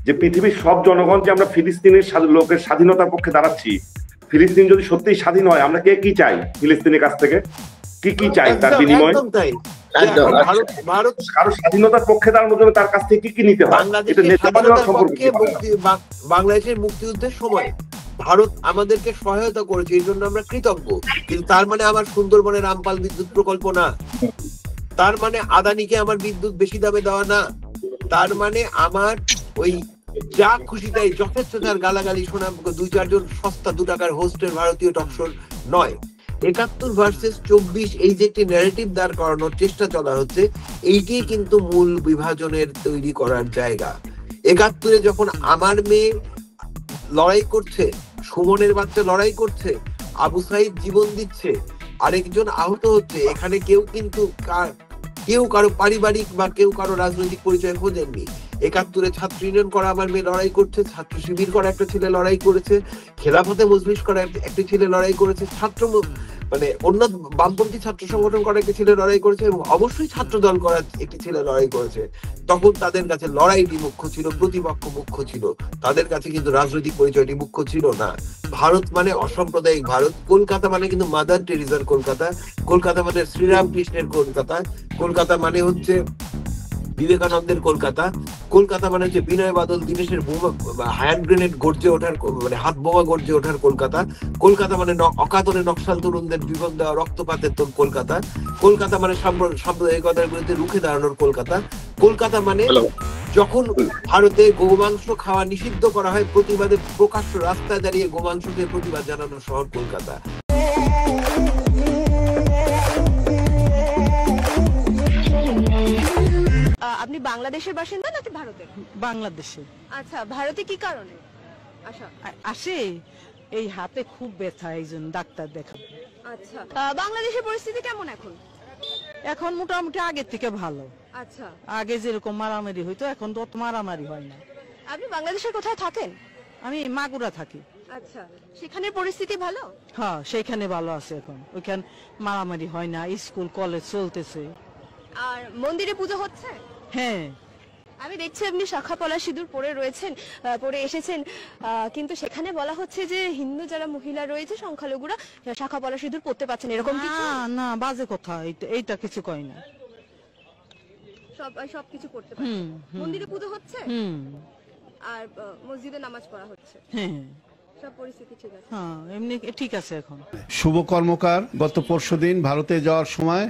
যে পৃথিবীর সব জনগণ যে আমরা ফিলিস্তিনের লোকের স্বাধীনতার পক্ষে দাঁড়াচ্ছি, ফিলিস্তিন যদি সত্যিই স্বাধীন হয় আমরা কে কি চাই ফিলিস্তিনের কাছ থেকে, কি কি চাই তার বিনিময়ে? কারো স্বাধীনতার পক্ষে দাঁড়ানোর জন্য তার কাছ থেকে কি কি নিতে হয়? বাংলাদেশের মুক্তিযুদ্ধের সময় ভারত আমাদেরকে সহায়তা করেছে, এই জন্য আমরা কৃতজ্ঞ। কিন্তু তার মানে আমার সুন্দরবনের রামপাল বিদ্যুৎ প্রকল্প না, তার মানে আদানিকে আমার বিদ্যুৎ বেশি দামে দেওয়া না, তার মানে আমার ওই যা খুশি তাই যথেষ্ট তার গালাগালি শোনা 2-4 জন সস্তা 2 টাকার হোস্টের ভারতীয় টকশোর নয়। 71 ভার্সেস 24 এই যে একটি ন্যারেটিভ দাঁড় করানোর চেষ্টা চলা হচ্ছে, এইটি কিন্তু মূল বিভাজনের তৈরি করার জায়গা। 71-এ যখন আমার মেয়ে লড়াই করছে, সুমনের বাচ্চা লড়াই করছে, আবু সাইদ জীবন দিচ্ছে, আরেকজন আহত হচ্ছে, এখানে কেউ কিন্তু কেউ কারো পারিবারিক বা কেউ কারো রাজনৈতিক পরিচয় খোঁজেননি। 71-এ ছাত্র ইউনিয়ন করা আমার মেয়ে লড়াই করছে, ছাত্র শিবির করা একটা ছেলে লড়াই করেছে, খেলাফতে মজলিস করা একটি ছেলে লড়াই করেছে, ছাত্র মানে অন্য বামপন্থী ছাত্র সংগঠন করা একটি ছেলে লড়াই করেছে, এবং অবশ্যই ছাত্র দল করা একটি ছেলে লড়াই করেছে। তখন তাদের কাছে লড়াইটি মুখ্য ছিল, প্রতিপক্ষ মুখ্য ছিল, তাদের কাছে কিন্তু রাজনৈতিক পরিচয়টি মুখ্য ছিল না। ভারত মানে অসাম্প্রদায়িক ভারত, কলকাতা মানে কিন্তু মাদার টেরিজার কলকাতা, কলকাতা মানে শ্রীরামকৃষ্ণের কলকাতা, কলকাতা মানে হচ্ছে বিবেকানন্দের কলকাতা, কলকাতা মানে হচ্ছে বিনয় বাদল দীনেশের হ্যান্ড গ্রেনেড গর্জে ওঠার, মানে হাত বোমা গর্জে ওঠার কলকাতা, কলকাতা মানে অকাতরে নকশাল তরুণদের জীবন দেওয়া রক্তপাতের কলকাতা, কলকাতা মানে সাম্প্রদায়িকতার বিরুদ্ধে রুখে দাঁড়ানোর কলকাতা, কলকাতা মানে যখন ভারতে গোমাংস খাওয়া নিষিদ্ধ করা হয় প্রতিবাদে প্রকাশ্য রাস্তায় দাঁড়িয়ে গোমাংসকে প্রতিবাদ জানানোর শহর কলকাতা। আপনি বাংলাদেশের বাসিন্দা নাকি ভারতের? বাংলাদেশে। আচ্ছা, ভারতে কি কারণে আসে? এই হাতে খুব ব্যথা, এই জন্য ডাক্তার দেখাবো। আচ্ছা, বাংলাদেশের পরিস্থিতি কেমন এখন? এখন মোটামুটি আগের থেকে ভালো। আচ্ছা, আগে যেরকম মারামারি হইতো এখন তো অত মারামারি হয় না। আপনি বাংলাদেশের কোথায় থাকেন? আমি মাগুরা থাকি। আচ্ছা, সেখানের পরিস্থিতি ভালো? হ্যাঁ, সেখানে ভালো আছে এখন, ওইখানে মারামারি হয় না, স্কুল কলেজ চলতেছে। আর মন্দিরে পুজো হচ্ছে? হ্যাঁ, আমি দেখছি আপনি শাখা পলা সিঁদুর পরে এসেছেন, কিন্তু সেখানে বলা হচ্ছে যে হিন্দু যারা মহিলা রয়েছে সংখ্যালঘুরা শাখা পলা সিঁদুর পরতে পারছেন, এরকম কিছু? না, বাজে কথা, এইটা কিছু কই না। সবকিছু করতে পারছেন। মন্দিরে পুজো হচ্ছে আর মসজিদে নামাজ পড়া হচ্ছে। হ্যাঁ, সব পরিস্থিতি ঠিক আছে। হ্যাঁ, এমনি ঠিক আছে এখন। শুভ কর্মকার গত পরশুদিন ভারতে যাওয়ার সময়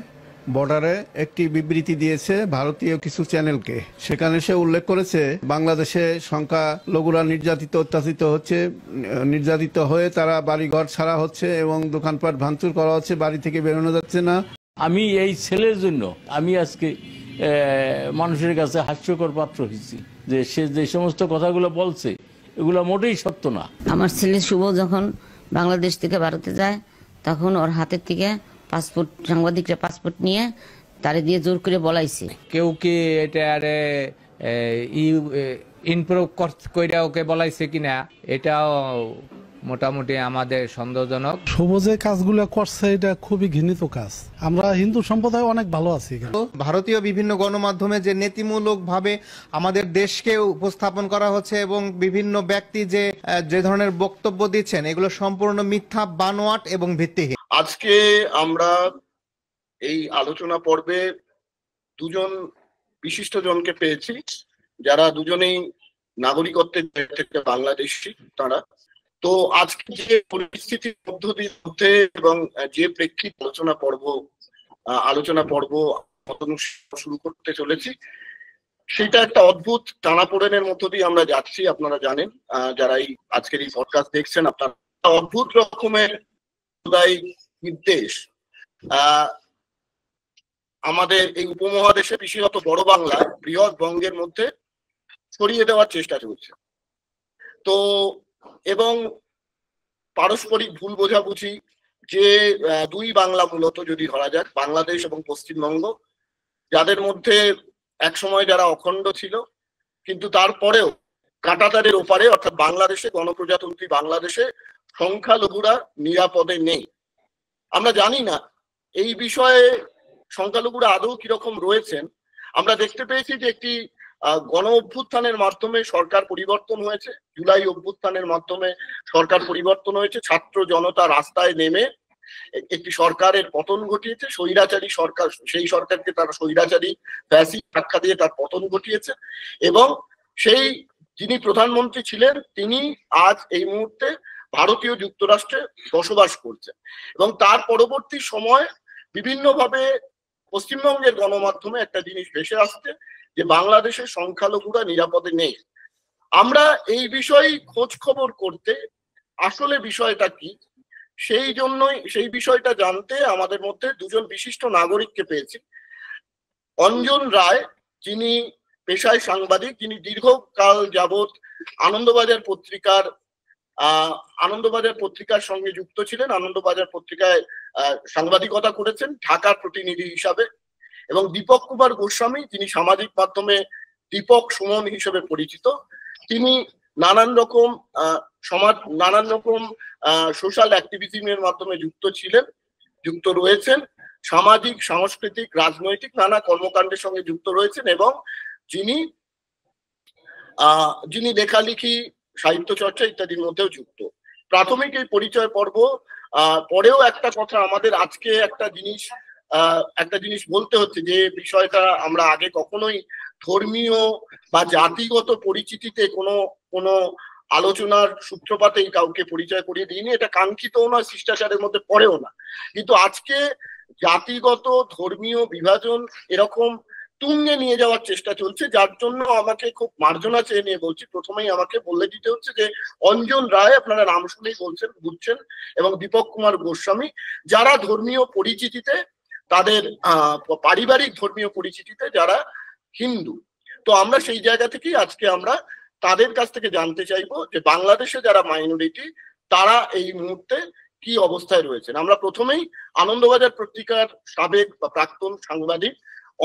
বর্ডারে একটি বিবৃতি দিয়েছে ভারতীয় কিছু চ্যানেলকে। সেখানে সে উল্লেখ করেছে বাংলাদেশে সংখ্যালঘুরা নির্যাতিত হয়ে তারা বাড়িঘর ছাড়া হচ্ছে এবং দোকানপাট ভাঙচুর করা হচ্ছে, বাড়ি থেকে বেরোনো যাচ্ছে না। আমি এই ছেলের জন্য আমি আজকে মানুষের কাছে হাস্যকর পাত্র হয়েছি, যে সে যে সমস্ত কথাগুলো বলছে এগুলো মোটেই সত্য না। আমার ছেলে শুভ যখন বাংলাদেশ থেকে ভারতে যায় তখন ওর হাতের থেকে পাসপোর্ট, সাংবাদিকরা পাসপোর্ট নিয়ে তারে দিয়ে জোর করে বলাইছে। কেউ কি এটা ইনপ্রুভ কইরা ওকে বলাইছে কিনা এটাও মোটামুটি আমাদের সন্দেহজনক। শুভ যে কাজগুলো করছে এটা খুবই ঘৃণিত কাজ। আমরা হিন্দু সম্প্রদায় অনেক ভালো আছি। ভারতীয় বিভিন্ন গণমাধ্যমে যে নীতিমূলক ভাবে আমাদের দেশকে উপস্থাপন করা হচ্ছে এবং বিভিন্ন ব্যক্তি যে ধরনের বক্তব্য দিচ্ছেন এগুলো সম্পূর্ণ মিথ্যা, বানোয়াট এবং ভিত্তিহীন। আজকে আমরা এই আলোচনা পর্বে দুজন বিশিষ্ট জনকে পেয়েছি, যারা দুজনেই নাগরিকত্বের থেকে বাংলাদেশি। তারা তো আজকে যে পরিস্থিতির মধ্যে এবং যে প্রেক্ষিতে আলোচনা পর্ব শুরু করতে চলেছি, সেটা একটা অদ্ভুত টানাপোড়েনের মধ্য দিয়ে আমরা যাচ্ছি। আপনারা জানেন, যারা এই আজকের এই পডকাস্ট দেখছেন, আপনারা অদ্ভুত রকমের নির্দেশ আমাদের এই উপমহাদেশে, বিশেষত বড় বাংলা বৃহৎ বঙ্গের মধ্যে ছড়িয়ে দেওয়ার চেষ্টা চলছে। তো এবং পারস্পরিক ভুল বোঝাবুঝি, যে দুই বাংলা মূলত যদি ধরা যাক, বাংলাদেশ এবং পশ্চিমবঙ্গ, যাদের মধ্যে একসময় যারা অখণ্ড ছিল, কিন্তু তারপরেও কাঁটাতারের ওপারে অর্থাৎ বাংলাদেশে, গণপ্রজাতন্ত্রী বাংলাদেশে সংখ্যালঘুরা নিরাপদে নেই। আমরা জানি না এই বিষয়ে সংখ্যালঘুরা আদৌ কিরকম রয়েছেন। আমরা দেখতে পেয়েছি যে একটি গণ অভ্যুত্থানের মাধ্যমে সরকার পরিবর্তন হয়েছে, জুলাই অভ্যুত্থানের মাধ্যমে সরকার পরিবর্তন হয়েছে, ছাত্র জনতা রাস্তায় নেমে একটি সরকারের পতন ঘটিয়েছে, স্বৈরাচারী সরকার, সেই সরকারকে তারা স্বৈরাচারী ফ্যাসিস্ট আখ্যা দিয়ে তার পতন ঘটিয়েছে, এবং সেই যিনি প্রধানমন্ত্রী ছিলেন তিনি আজ এই মুহূর্তে ভারতীয় যুক্তরাষ্ট্রে বসবাস করছেন। এবং তার পরবর্তী সময় বিভিন্নভাবে পশ্চিমবঙ্গের গণমাধ্যমে একটা জিনিস ভেসে আসছে যে বাংলাদেশের সংখ্যালঘুরা নিরাপদে নেই। আমরা এই বিষয়ে খোঁজ খবর করতে আসলে বিষয়টা কি সেই বিষয়টা জানতে আমাদের মধ্যে দুজন বিশিষ্ট নাগরিককে পেয়েছি। অঞ্জন রায়, যিনি পেশায় সাংবাদিক, যিনি দীর্ঘকাল যাবৎ আনন্দবাজার পত্রিকার সঙ্গে যুক্ত ছিলেন, আনন্দবাজার পত্রিকায় সাংবাদিকতা করেছেন ঢাকার প্রতিনিধি হিসাবে, এবং দীপক কুমার গোস্বামী, যিনি সামাজিক মাধ্যমে দীপক সুমন হিসেবে পরিচিত। তিনি নানান রকম সোশ্যাল অ্যাক্টিভিজমের মাধ্যমে যুক্ত রয়েছেন, সামাজিক, সাংস্কৃতিক, রাজনৈতিক নানা কর্মকাণ্ডের সঙ্গে যুক্ত রয়েছেন, এবং যিনি লেখালেখি, সাহিত্য চর্চা ইত্যাদির মধ্যেও যুক্ত। প্রাথমিক এই পরিচয় পর্ব পরেও একটা কথা আমাদের আজকে একটা জিনিস বলতে হচ্ছে, যে বিষয়টা আমরা আগে কখনোই ধর্মীয় বা জাতিগত পরিচিতিতে কোনো আলোচনার সূত্রপাতেই কাউকে পরিচয় করিয়ে দিইনি, এটা কাঙ্ক্ষিতও নয়, শিষ্টাচারের মধ্যে পড়েও না। কিন্তু আজকে জাতিগত ধর্মীয় বিভাজন এরকম তুঙ্গে নিয়ে যাওয়ার চেষ্টা চলছে, যার জন্য আমাকে খুব মার্জনা চেয়ে নিয়ে বলছি, প্রথমেই আমাকে বলে দিতে হচ্ছে যে অঞ্জন রায়, আপনারা নাম শুনেই বুঝছেন, এবং দীপক কুমার গোস্বামী, যারা ধর্মীয় পরিচিতিতে, তাদের পারিবারিক ধর্মীয় পরিচিতিতে যারা হিন্দু। তো আমরা সেই জায়গা থেকেই আজকে আমরা তাদের কাছ থেকে জানতে চাইবো যে বাংলাদেশে যারা মাইনরিটি তারা এই মুহূর্তে কি অবস্থায় রয়েছেন। আমরা প্রথমেই আনন্দবাজার পত্রিকার সাবেক বা প্রাক্তন সাংবাদিক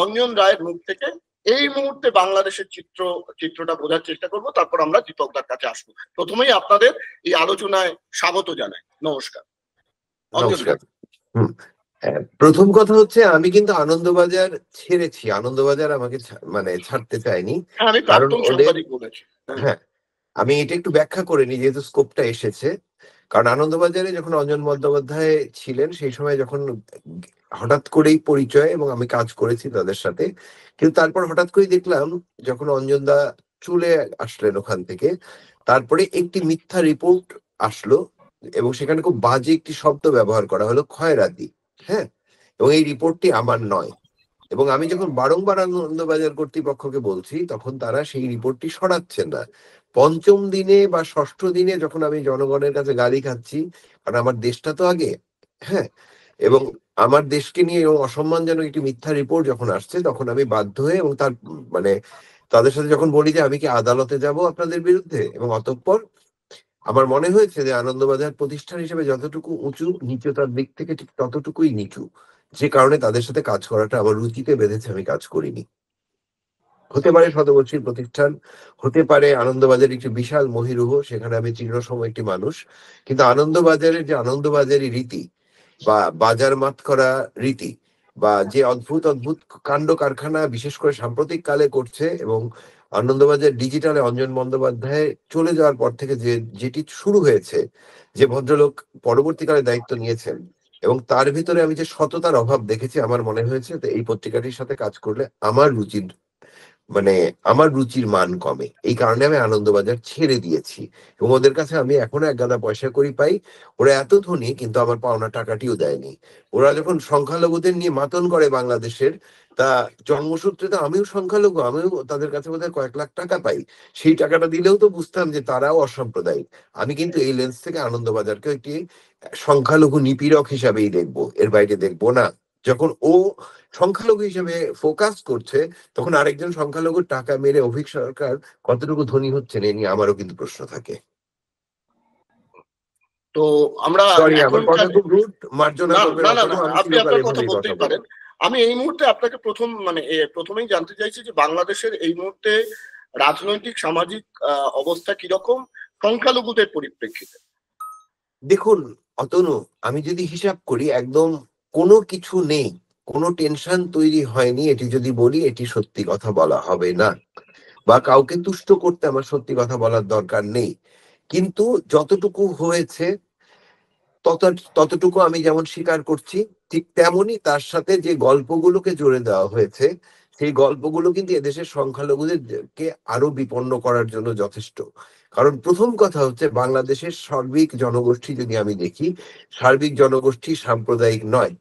অঞ্জন রায়ের মুখ থেকে এই মুহূর্তে বাংলাদেশের চিত্রটা বোঝার চেষ্টা করব, তারপর আমরা দীপকদার কাছে আসবো। প্রথমেই আপনাদের এই আলোচনায় স্বাগত জানাই। নমস্কার। নমস্কার। প্রথম কথা হচ্ছে, আমি কিন্তু আনন্দবাজার ছেড়েছি, আনন্দবাজার আমাকে ছাড়তে চাইনি, কারণ হ্যাঁ, আমি এটা একটু ব্যাখ্যা করে নিই যেহেতু স্কোপটা এসেছে। কারণ আনন্দবাজারে যখন অঞ্জন বন্দ্যোপাধ্যায় ছিলেন সেই সময় যখন হঠাৎ করেই পরিচয়, এবং আমি কাজ করেছি তাদের সাথে, কিন্তু তারপর হঠাৎ করেই দেখলাম যখন অঞ্জনদা চলে আসলেন ওখান থেকে, তারপরে একটি মিথ্যা রিপোর্ট আসলো, এবং সেখানে খুব বাজে একটি শব্দ ব্যবহার করা হলো, খয়রাতি। হ্যাঁ, এবং এই রিপোর্টটি আমার নয়, এবং আমি যখন বারংবার আনন্দবাজার কর্তৃপক্ষকে বলছি তখন তারা সেই রিপোর্টটি সরাচ্ছেন না। পঞ্চম দিনে বা ষষ্ঠ দিনে যখন আমি জনগণের কাছে গালি খাচ্ছি, কারণ আমার দেশটা তো আগে, হ্যাঁ, এবং আমার দেশকে নিয়ে অসম্মানজনক একটি মিথ্যা রিপোর্ট যখন আসছে, তখন আমি বাধ্য হয়ে এবং তাদের সাথে যখন বলি যে আমি কি আদালতে যাব আপনাদের বিরুদ্ধে, এবং অতঃপর আমার মনে হয়েছে যে আনন্দবাজার প্রতিষ্ঠান হিসেবে যতটুকু উঁচু, নিচতার দিক থেকে ঠিক ততটুকুই নিচু, যে কারণে তাদের সাথে কাজ করাটা আমার রুচিতে বেঁধেছে, আমি কাজ করিনি। হতে পারে শতবর্ষীর প্রতিষ্ঠান, হতে পারে আনন্দবাজার একটি বিশাল মহিরুহ, সেখানে আমি চিরসম একটি মানুষ, কিন্তু আনন্দবাজারের যে আনন্দবাজারি রীতি বা বাজার মাত করা রীতি, বা যে অদ্ভুত কাণ্ড কারখানা বিশেষ করে সাম্প্রতিক কালে করছে, এবং আনন্দবাজার ডিজিটালে অঞ্জন বন্দ্যোপাধ্যায় চলে যাওয়ার পর থেকে যেটি শুরু হয়েছে, যে ভদ্রলোক পরবর্তীকালে দায়িত্ব নিয়েছেন, এবং তার ভিতরে আমি যে সততার অভাব দেখেছি, আমার মনে হয়েছে এই পত্রিকাটির সাথে কাজ করলে আমার রুচির মান কমে। এই কারণে আমি আনন্দবাজার ছেড়ে দিয়েছি, এবং ওদের কাছে আমি এখনো এক গাদা পয়সা করি পাই। ওরা এত ধনী কিন্তু আমার পাওনা টাকাটিও দেয়নি। ওরা যখন সংখ্যালঘুদের নিয়ে মাতন করে বাংলাদেশের, তা জন্মসূত্রে তো আমিও সংখ্যালঘু, আমিও তাদের কাছে বোধহয় কয়েক লাখ টাকা পাই, সেই টাকাটা দিলেও তো বুঝতাম যে তারাও অসাম্প্রদায়িক। আমি কিন্তু এই লেন্স থেকে আনন্দবাজারকে একটি সংখ্যালঘু নিপীড়ক হিসাবেই দেখবো, এর বাইরে দেখবো না। যখন ও সংখ্যালঘু হিসেবে ফোকাস করছে, তখন আরেকজন সংখ্যালঘুর টাকা মেরে অভিক সরকার কতটুকু ধনী হচ্ছেন এ নিয়ে আমারও কিন্তু প্রশ্ন থাকে। তো আমরা পারেন। আমি এই মুহূর্তে আপনাকে প্রথমেই জানতে চাইছি যে বাংলাদেশের এই মুহূর্তে রাজনৈতিক সামাজিক অবস্থা কিরকম সংখ্যালঘুদের পরিপ্রেক্ষিতে? দেখুন অতনু, আমি যদি হিসাব করি একদম কোনো কিছু নেই, কোনো টেনশন তৈরি হয়নি, এটি যদি বলি এটি সত্যি কথা বলা হবে না। বা কাউকে তুষ্ট করতে আমার সত্যি কথা বলার দরকার নেই, কিন্তু যতটুকু হয়েছে ততটুকু আমি যেমন স্বীকার করছি, ঠিক তেমনি তার সাথে যে গল্পগুলোকে জুড়ে দেওয়া হয়েছে সেই গল্পগুলো কিন্তু এদেশের সংখ্যালঘুদেরকে আরো বিপন্ন করার জন্য যথেষ্ট। কারণ প্রথম কথা হচ্ছে, বাংলাদেশের সার্বিক জনগোষ্ঠী যদি আমি দেখি, সার্বিক জনগোষ্ঠী সাম্প্রদায়িক নয়।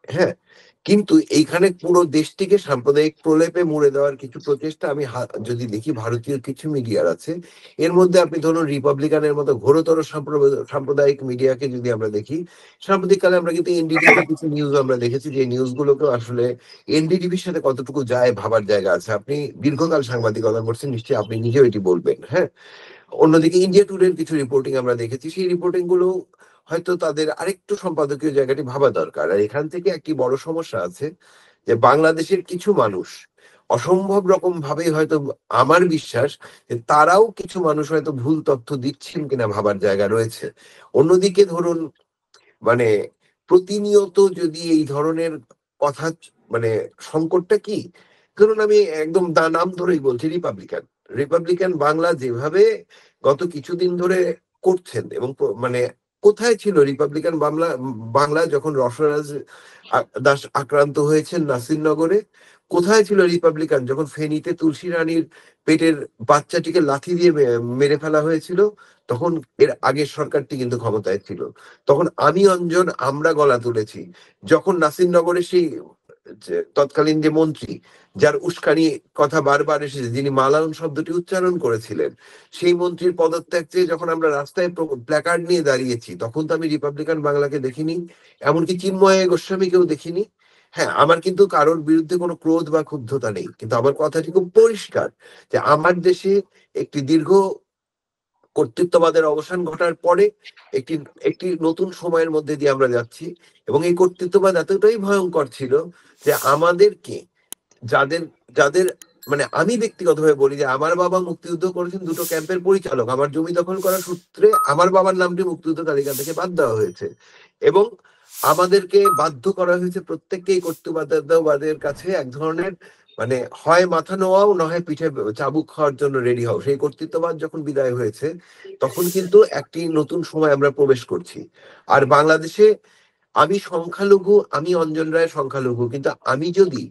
হ্যাঁ, কিন্তু এইখানে পুরো দেশটিকে সাম্প্রদায়িক প্রলেপে মুড়ে দেওয়ার কিছু প্রচেষ্টা আমি যদি দেখি ভারতীয় কিছু মিডিয়ার আছে, এর মধ্যে আপনি ধরুন রিপাবলিকানের মতো ঘোরতর সাম্প্রদায়িক মিডিয়াকে যদি আমরা দেখি, সাম্প্রতিককালে আমরা কিন্তু এনডিটিভির কিছু নিউজ আমরা দেখেছি, যে নিউজগুলোকে আসলে এনডিটিভির সাথে কতটুকু যায় ভাবার জায়গা আছে। আপনি দীর্ঘকাল সাংবাদিকতা করছেন, নিশ্চয়ই আপনি নিজেও এটি বলবেন। হ্যাঁ, অন্যদিকে ইন্ডিয়া টুডের কিছু রিপোর্টিং আমরা দেখেছি, সেই রিপোর্টিং গুলো হয়তো তাদের আরেকটু সম্পাদকীয় জায়গাটি ভাবা দরকার। আর এখান থেকে একটি বড় সমস্যা আছে, যে বাংলাদেশের কিছু মানুষ অসম্ভব রকম ভাবে হয়তো, আমার বিশ্বাস যে তারাও কিছু মানুষ হয়তো ভুল তথ্য দিচ্ছেন কিনা ভাবার জায়গা রয়েছে। অন্যদিকে ধরুন মানে প্রতিনিয়ত যদি এই ধরনের কথা, মানে সংকটটা কি, ধরুন আমি একদম নাম ধরেই বলছি, রিপাবলিকান বাংলা যেভাবে গত কিছুদিন ধরে করছেন, এবং মানে কোথায় ছিল রিপাবলিকান বাংলা যখন রসরাজ দাস আক্রান্ত হয়েছেন নাসিরনগরে? কোথায় ছিল রিপাবলিকান যখন ফেনীতে তুলসী রানীর পেটের বাচ্চাটিকে লাথি দিয়ে মেরে ফেলা হয়েছিল? তখন এর আগের সরকারটি কিন্তু ক্ষমতায় ছিল। তখন আমি অঞ্জন আমরা গলা তুলেছি। যখন নাসিরনগরে সেই তৎকালীন যে মন্ত্রী, যার উস্কানি কথা বারবার এসেছে, যিনি মালাউন শব্দটি উচ্চারণ করেছিলেন, সেই মন্ত্রীর পদত্যাগ চেয়ে যখন আমরা রাস্তায় প্ল্যাকার্ড নিয়ে দাঁড়িয়েছি, তখন তো আমি রিপাবলিকান বাংলাকে দেখিনি, এমনকি চিন্ময় গোস্বামীকেও দেখিনি। হ্যাঁ, আমার কিন্তু কারোর বিরুদ্ধে কোনো ক্রোধ বা ক্ষুব্ধতা নেই, কিন্তু আমার কথাটি খুব পরিষ্কার যে আমার দেশে একটি দীর্ঘ কর্তৃত্ববাদের অবসান ঘটার পরে একটি একটি নতুন সময়ের মধ্যে দিয়ে আমরা যাচ্ছি, এবং এই কর্তৃত্ববাদ এতটাই ভয়ঙ্কর ছিল যে আমাদেরকে যাদের যাদের মানে আমি ব্যক্তিগতভাবে বলি যে আমার বাবা মুক্তিযুদ্ধ করেছেন দুটো ক্যাম্পের পরিচালক, আমার জমি দখল করার সূত্রে আমার বাবার নামটি মুক্তিযুদ্ধ তালিকা থেকে বাদ দেওয়া হয়েছে, এবং আমাদেরকে বাধ্য করা হয়েছে প্রত্যেককেই কর্তৃত্ববাদের কাছে এক ধরনের মানে হয় মাথা নোয়াও নয় পিঠে চাবুক খাওয়ার জন্য রেডি হও। সেই কর্তৃত্ববাদ যখন বিদায় হয়েছে, তখন কিন্তু একটি নতুন সময় আমরা প্রবেশ করছি। আর বাংলাদেশে আমি সংখ্যালঘু, আমি অঞ্জন রায় সংখ্যালঘু, কিন্তু আমি যদি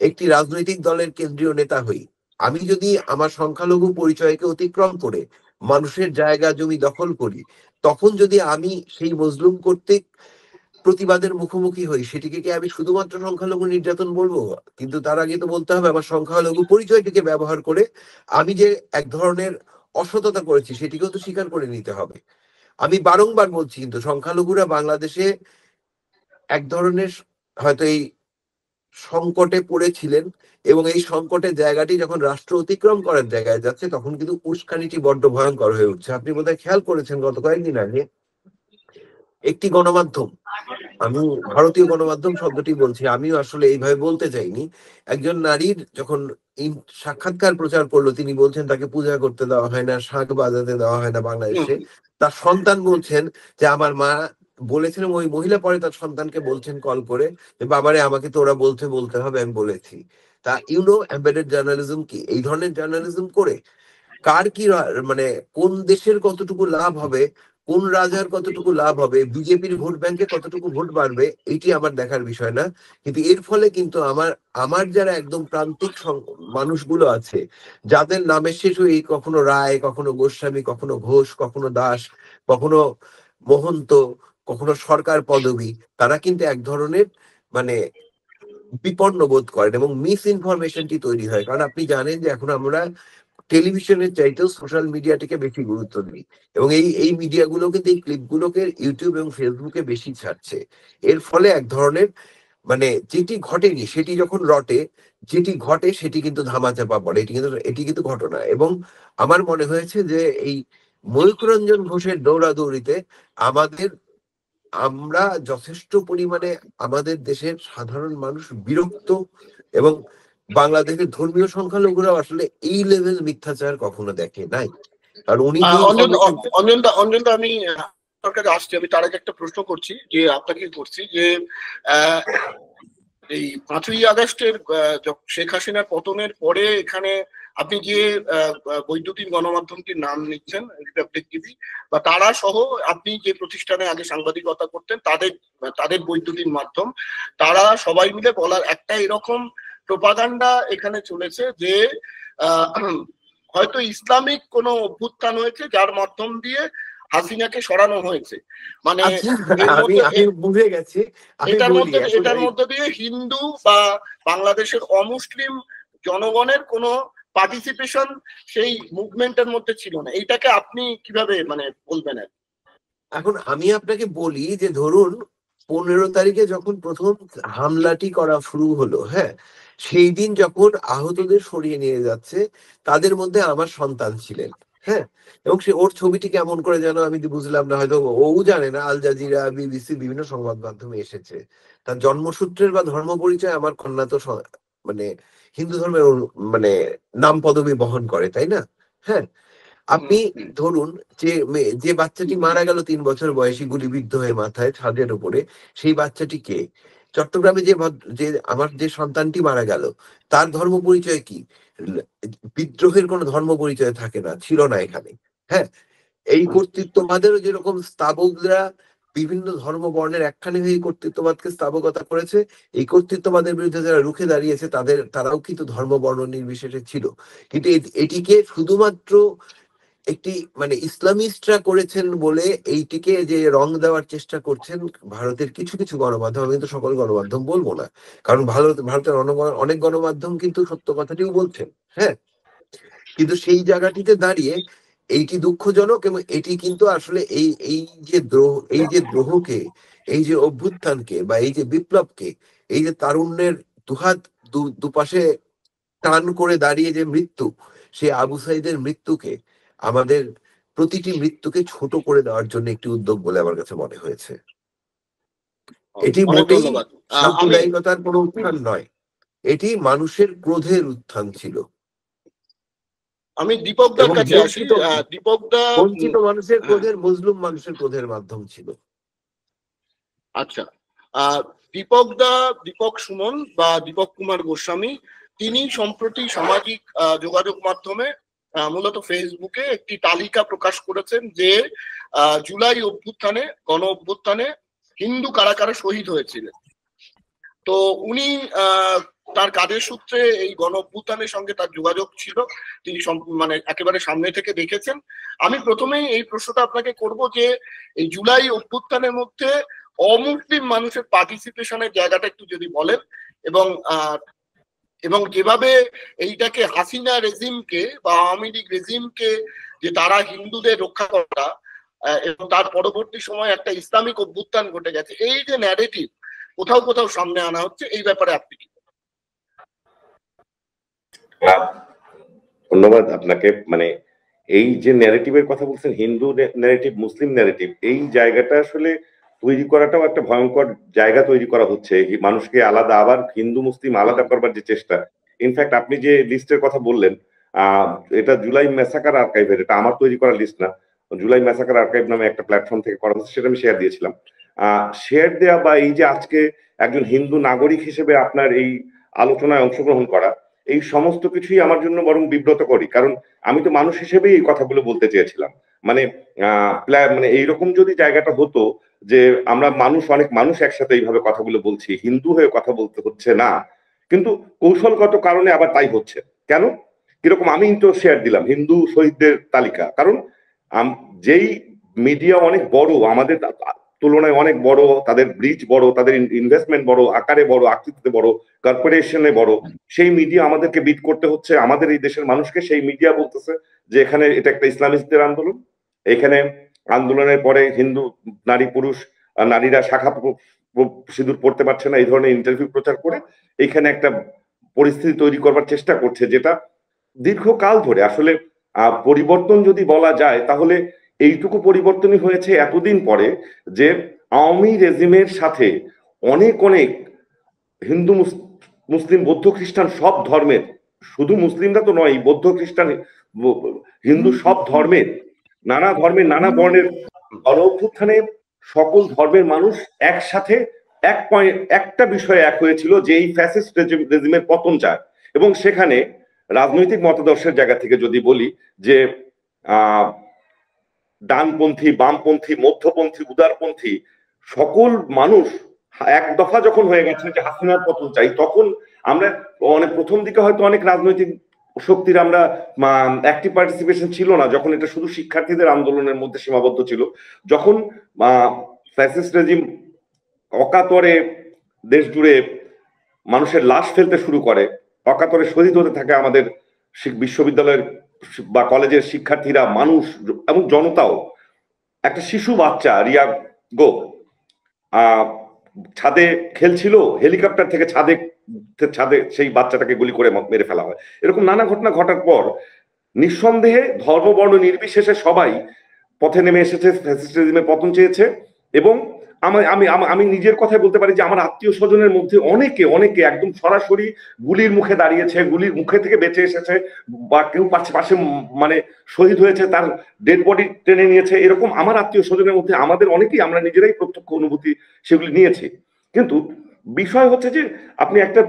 একটি রাজনৈতিক দলের কেন্দ্রীয় নেতা হই, আমি যদি আমার সংখ্যালঘু পরিচয়কে অতিক্রম করে মানুষের জায়গা জমি দখল করি, তখন যদি আমি সেই মজলুম কর্তৃক প্রতিবাদের মুখোমুখি হই, সেটিকে কি আমি শুধুমাত্র সংখ্যালঘু নির্যাতন বলবো? কিন্তু তার আগে তো বলতে হবে আমার সংখ্যালঘু পরিচয়টিকে ব্যবহার করে আমি যে এক ধরনের অসততা করেছি সেটিকেও তো স্বীকার করে নিতে হবে। আমি বারংবার বলছি, কিন্তু সংখ্যালঘুরা বাংলাদেশে এক ধরনের হয়তো এই সংকটে পড়েছিলেন, এবং এই সংকটের জায়গাটি যখন রাষ্ট্র অতিক্রম করার জায়গায় যাচ্ছে, তখন কিন্তু উস্কানিটি বড্ড ভয়ঙ্কর হয়ে উঠছে। আপনি বোধহয় খেয়াল করেছেন গত কয়েকদিন আগে একটি গণমাধ্যম, আমি ভারতীয় গণমাধ্যম শব্দটি বলছি, আমিও আসলে এইভাবে বলতে চাইনি, একজন নারীর যখন সাক্ষাৎকার প্রচার করলো, তিনি বলছেন তাকে পূজা করতে দেওয়া হয় না, শাঁখ বাজাতে দেওয়া হয় না বাংলাদেশে। তার সন্তান বলছেন যে আমার মা বলেছেন, ওই মহিলা পরে তার সন্তানকে বলছেন কল করে যে বাবারে আমাকে তো ওরা বলতে হবে, আমি বলেছি। তা ইউনো এমবেডেড জার্নালিজম কি? এই ধরনের জার্নালিজম করে কার কি মানে কোন দেশের কতটুকু লাভ হবে, কোন রাজার কতটুকু লাভ হবে, বিজেপির ভোট ব্যাংকে কতটুকু ভোট বাড়বে, এটি আমার দেখার বিষয় না। কিন্তু এর ফলে কিন্তু আমার যারা একদম প্রান্তিক মানুষগুলো আছে, যাদের নামের শেষ হয়ে কখনো রায়, কখনো গোস্বামী, কখনো ঘোষ, কখনো দাস, কখনো মহন্ত, কখনো সরকার পদবী, তারা কিন্তু এক ধরনের মানে বিপন্ন বোধ করেন, এবং মিস ইনফরমেশনটি তৈরি হয়। কারণ আপনি জানেন যে এখন আমরা টেলিভিশনের চাইতেও সোশ্যাল মিডিয়াটিকে বেশি গুরুত্ব দিই, এবং এই মিডিয়াগুলো কিন্তু এই ক্লিপগুলোকে ইউটিউব এবং ফেসবুকে বেশি ছাড়ছে। এর ফলে এক ধরনের মানে যেটি ঘটেনি সেটি যখন রটে, যেটি ঘটে সেটি কিন্তু ধামাচাপা পড়ে, এটি কিন্তু ঘটনা। এবং আমার মনে হয়েছে যে এই ময়ূররঞ্জন ঘোষের দৌড়াদৌড়িতে আমরা যথেষ্ট পরিমাণে আমাদের দেশের সাধারণ মানুষ বিরক্ত, এবং বাংলাদেশের ধর্মীয় সংখ্যালঘুরা আসলে এই লেভেল মিথ্যাচার কখনো দেখে নাই। কারণ উনি অঞ্জনদা আমি আপনার কাছে আসছি, আমি তার আগে একটা প্রশ্ন করছি, যে আপনাকে করছি যে এই 5ই আগস্টের শেখ হাসিনার পতনের পরে এখানে আপনি যে বৈদ্যুতিন গণমাধ্যমটির নাম নিচ্ছেন রিপাবলিক টিভি, বা তারা সহ আপনি যে প্রতিষ্ঠানে আগে সাংবাদিকতা করতেন তাদের বৈদ্যুতিন মাধ্যম, তারা সবাই মিলে বলার একটা এরকম প্রোপাগান্ডা এখানে চলেছে যে হয়তো ইসলামিক কোনো অভ্যুত্থান হয়েছে যার মাধ্যম দিয়ে হাসিনাকে সরানো হয়েছে। মানে আমি বুঝে গেছি। এটার মধ্যে দিয়ে হিন্দু বা বাংলাদেশের অমুসলিম জনগণের কোনো পার্টিসিপেশন সেই মুভমেন্টের মধ্যে ছিল না। এইটাকে আপনি কিভাবে মানে বলবেন? এখন আমি আপনাকে বলি যে ধরুন 15 তারিখে যখন প্রথম হামলাটি করা শুরু হলো, হ্যাঁ, সেই দিন যখন আহতদের সরিয়ে নিয়ে যাচ্ছে তাদের মধ্যে আমার সন্তান ছিলেন, হ্যাঁ, এবং ওর ছবিটি কেমন করে যেন আমি বুঝলাম না, হয়তো ও জানে না, আল জাজিরা, বিবিসি, বিভিন্ন সংবাদ মাধ্যমে এসেছে। তার জন্মসূত্রের বা ধর্ম পরিচয় আমার কন্যা তো মানে হিন্দু ধর্মের মানে নাম পদবি বহন করে, তাই না? হ্যাঁ, আপনি ধরুন যে বাচ্চাটি মারা গেল 3 বছর বয়সী গুলিবিদ্ধ হয়ে মাথায় ছাদের উপরে, সেই বাচ্চাটিকে চট্টগ্রামে যে আমার যে সন্তানটি মারা গেল তার ধর্ম পরিচয় কি? বিদ্রোহের কোনো ধর্ম পরিচয় থাকে না, ছিল না এখানে। হ্যাঁ, এই কর্তৃত্ববাদেরও যেরকম স্থাবকরা বিভিন্ন ধর্ম বর্ণের একখানে হয়ে কর্তৃত্ববাদকে স্থাবকতা করেছে, এই কর্তৃত্ববাদের বিরুদ্ধে যারা রুখে দাঁড়িয়েছে তারাও কিন্তু ধর্ম বর্ণ নির্বিশেষে ছিল। কিন্তু এটিকে শুধুমাত্র একটি মানে ইসলামিস্টরা করেছেন বলে এইটিকে যে রং দেওয়ার চেষ্টা করছেন ভারতের কিছু কিছু গণমাধ্যম, আমি কিন্তু সকল গণমাধ্যম বলবো না, কারণ ভারতের অনেক গণমাধ্যম কিন্তু সত্য কথাটিও বলছেন, হ্যাঁ, কিন্তু সেই জায়গাটিতে দাঁড়িয়ে এইটি দুঃখজনক। এবং এটি কিন্তু আসলে এই যে দ্রোহকে, এই যে অভ্যুত্থানকে বা এই যে বিপ্লবকে, এই যে তারুণ্যের দুহাত দুপাশে টান করে দাঁড়িয়ে যে মৃত্যু, সেই আবু সাইদের মৃত্যুকে, আমাদের প্রতিটি মৃত্যুকে ছোট করে দেওয়ার জন্য একটি উদ্যোগ বলে আমার কাছে মনে হয়েছে। এটি মোটেই সাম্প্রদায়িকতার কোনো উত্থান নয়, এটি মানুষের ক্রোধের উত্থান ছিল। আমি দীপকদার কাছে আসি। দীপকদা বঞ্চিত মানুষের ক্রোধের, মজলুম মানুষের ক্রোধের মাধ্যম ছিল। আচ্ছা, দীপক সুমন বা দীপক কুমার গোস্বামী, তিনি সম্প্রতি সামাজিক যোগাযোগ মাধ্যমে মূলত ফেসবুকে একটি তালিকা প্রকাশ করেছেন যে জুলাই অভ্যুত্থানে, গণ অভ্যুত্থানে হিন্দু কারা কারা শহীদ হয়েছিলেন। তো উনি তার কাজের সূত্রে এই গণ অভ্যুত্থানের সঙ্গে তার যোগাযোগ ছিল, তিনি মানে একেবারে সামনে থেকে দেখেছেন। আমি প্রথমেই এই প্রশ্নটা আপনাকে করব যে এই জুলাই অভ্যুত্থানের মধ্যে অমুসলিম মানুষের পার্টিসিপেশনের জায়গাটা একটু যদি বলেন, এবং যেভাবে এইটাকে হাসিনা রেজিমকে বা আওয়ামী লীগ রেজিমকে যে তারা হিন্দুদের রক্ষা করা এবং তার পরবর্তী সময় একটা ইসলামিক অভ্যুত্থান ঘটে গেছে, এই যে ন্যারেটিভ কোথাও কোথাও সামনে আনা হচ্ছে, এই ব্যাপারে আপনি কি? ধন্যবাদ আপনাকে। মানে এই যে ন্যারেটিভের কথা বলছেন, হিন্দু ন্যারেটিভ, মুসলিম ন্যারেটিভ, এই জায়গাটা আসলে তৈরি করাটাও একটা ভয়ঙ্কর জায়গা তৈরি করা হচ্ছে। মানুষকে আলাদা, আবার হিন্দু মুসলিম আলাদা করবার যে চেষ্টা। ইনফ্যাক্ট আপনি যে লিস্টের কথা বললেন, এটা জুলাই ম্যাসাকার আর্কাইভের, এটা আমার তৈরি করা লিস্ট না, জুলাই ম্যাসাকার আর্কাইভ নামে একটা প্ল্যাটফর্ম থেকে করা হচ্ছে, সেটা আমি শেয়ার দিয়েছিলাম। শেয়ার দেওয়া বা এই যে আজকে একজন হিন্দু নাগরিক হিসেবে আপনার এই আলোচনায় অংশগ্রহণ করা, এই সমস্ত কিছুই আমার জন্য বরং বিব্রত করি, কারণ আমি তো মানুষ হিসেবেই এই কথাগুলো বলতে চেয়েছিলাম। মানে মানে এইরকম যদি জায়গাটা হতো যে আমরা অনেক মানুষ একসাথে এইভাবে কথাগুলো বলছি, হিন্দু হয়ে কথা বলতে হচ্ছে না, কিন্তু কৌশলগত কারণে আবার তাই হচ্ছে। কেন, কিরকম? আমি তো শেয়ার দিলাম হিন্দু শহীদদের তালিকা, কারণ যেই মিডিয়া অনেক বড়, আমাদের তুলনায় অনেক বড়, তাদের ব্রিজ বড়, তাদের ইনভেস্টমেন্ট বড়, আকারে বড়, আকৃতিতে বড়, কর্পোরেশনে বড়, সেই মিডিয়া আমাদেরকে বিট করতে হচ্ছে আমাদের এই দেশের মানুষকে। সেই মিডিয়া বলতেছে যে এখানে এটা একটা ইসলামিস্টদের আন্দোলন, এখানে আন্দোলনের পরে হিন্দু নারী পুরুষ নারীরা শাখা সিঁদুর পড়তে পারছে না, এই ধরনের ইন্টারভিউ প্রচার করে এখানে একটা পরিস্থিতি তৈরি করবার চেষ্টা করছে, যেটা দীর্ঘকাল ধরে আসলে পরিবর্তন যদি বলা যায় তাহলে এইটুকু পরিবর্তনই হয়েছে এতদিন পরে, যে আওয়ামী রেজিমের সাথে অনেক হিন্দু মুসলিম বৌদ্ধ খ্রিস্টান সব ধর্মের, শুধু মুসলিমরা তো নয়, বৌদ্ধ খ্রিস্টান হিন্দু সব ধর্মের, নানা ধর্মের নানা বর্ণের গণ অভ্যুত্থানে সকল ধর্মের মানুষ একসাথে একটা বিষয়ে এক হয়েছিল যে এই ফ্যাসিস্ট রেজিমের পতন চায়। এবং সেখানে রাজনৈতিক মতাদর্শের জায়গা থেকে যদি বলি যে ডানপন্থী, বামপন্থী, মধ্যপন্থী, উদারপন্থী সকল মানুষ এক দফা যখন হয়ে গেছে যে হাসিনার পতন চাই, তখন আমরা অনেক প্রথম দিকে হয়তো অনেক রাজনৈতিক শক্তির আমরা অ্যাক্টিভ পার্টিসিপেশন ছিল না, যখন এটা শুধু শিক্ষার্থীদের আন্দোলনের মধ্যে সীমাবদ্ধ ছিল। যখন ফ্যাসিস্ট রেজিম অকাতরে দেশ জুড়ে মানুষের লাশ ফেলতে শুরু করে, অকাতরে শহীদ হতে থাকে আমাদের বিশ্ববিদ্যালয়ের বা কলেজের শিক্ষার্থীরা, মানুষ এবং জনতাও, একটা শিশু বাচ্চা রিয়া গো ছাদে খেলছিল, হেলিকপ্টার থেকে ছাদে সেই বাচ্চাটাকে গুলি করে মেরে ফেলা হয়। এরকম নানা ঘটনা ঘটার পর নিঃসন্দেহে ধর্ম বর্ণ নির্বিশেষে সবাই পথে নেমে এসেছে, ফ্যাসিস্টের পতন চেয়েছে। এবং আমি নিজের কথাই বলতে পারি যে আমার আত্মীয় স্বজনের মধ্যে অনেকে একদম সরাসরি গুলির মুখে দাঁড়িয়েছে, গুলির মুখে থেকে বেঁচে এসেছে, বা কেউ পাশে মানে শহীদ হয়েছে, তার ডেড বডি টেনে নিয়েছে। এরকম আমার আত্মীয় স্বজনের মধ্যে আমাদের অনেকেই আমরা নিজেরাই প্রত্যক্ষ অনুভূতি সেগুলি নিয়েছি। কিন্তু বিষয় হচ্ছে যে আপনি একটা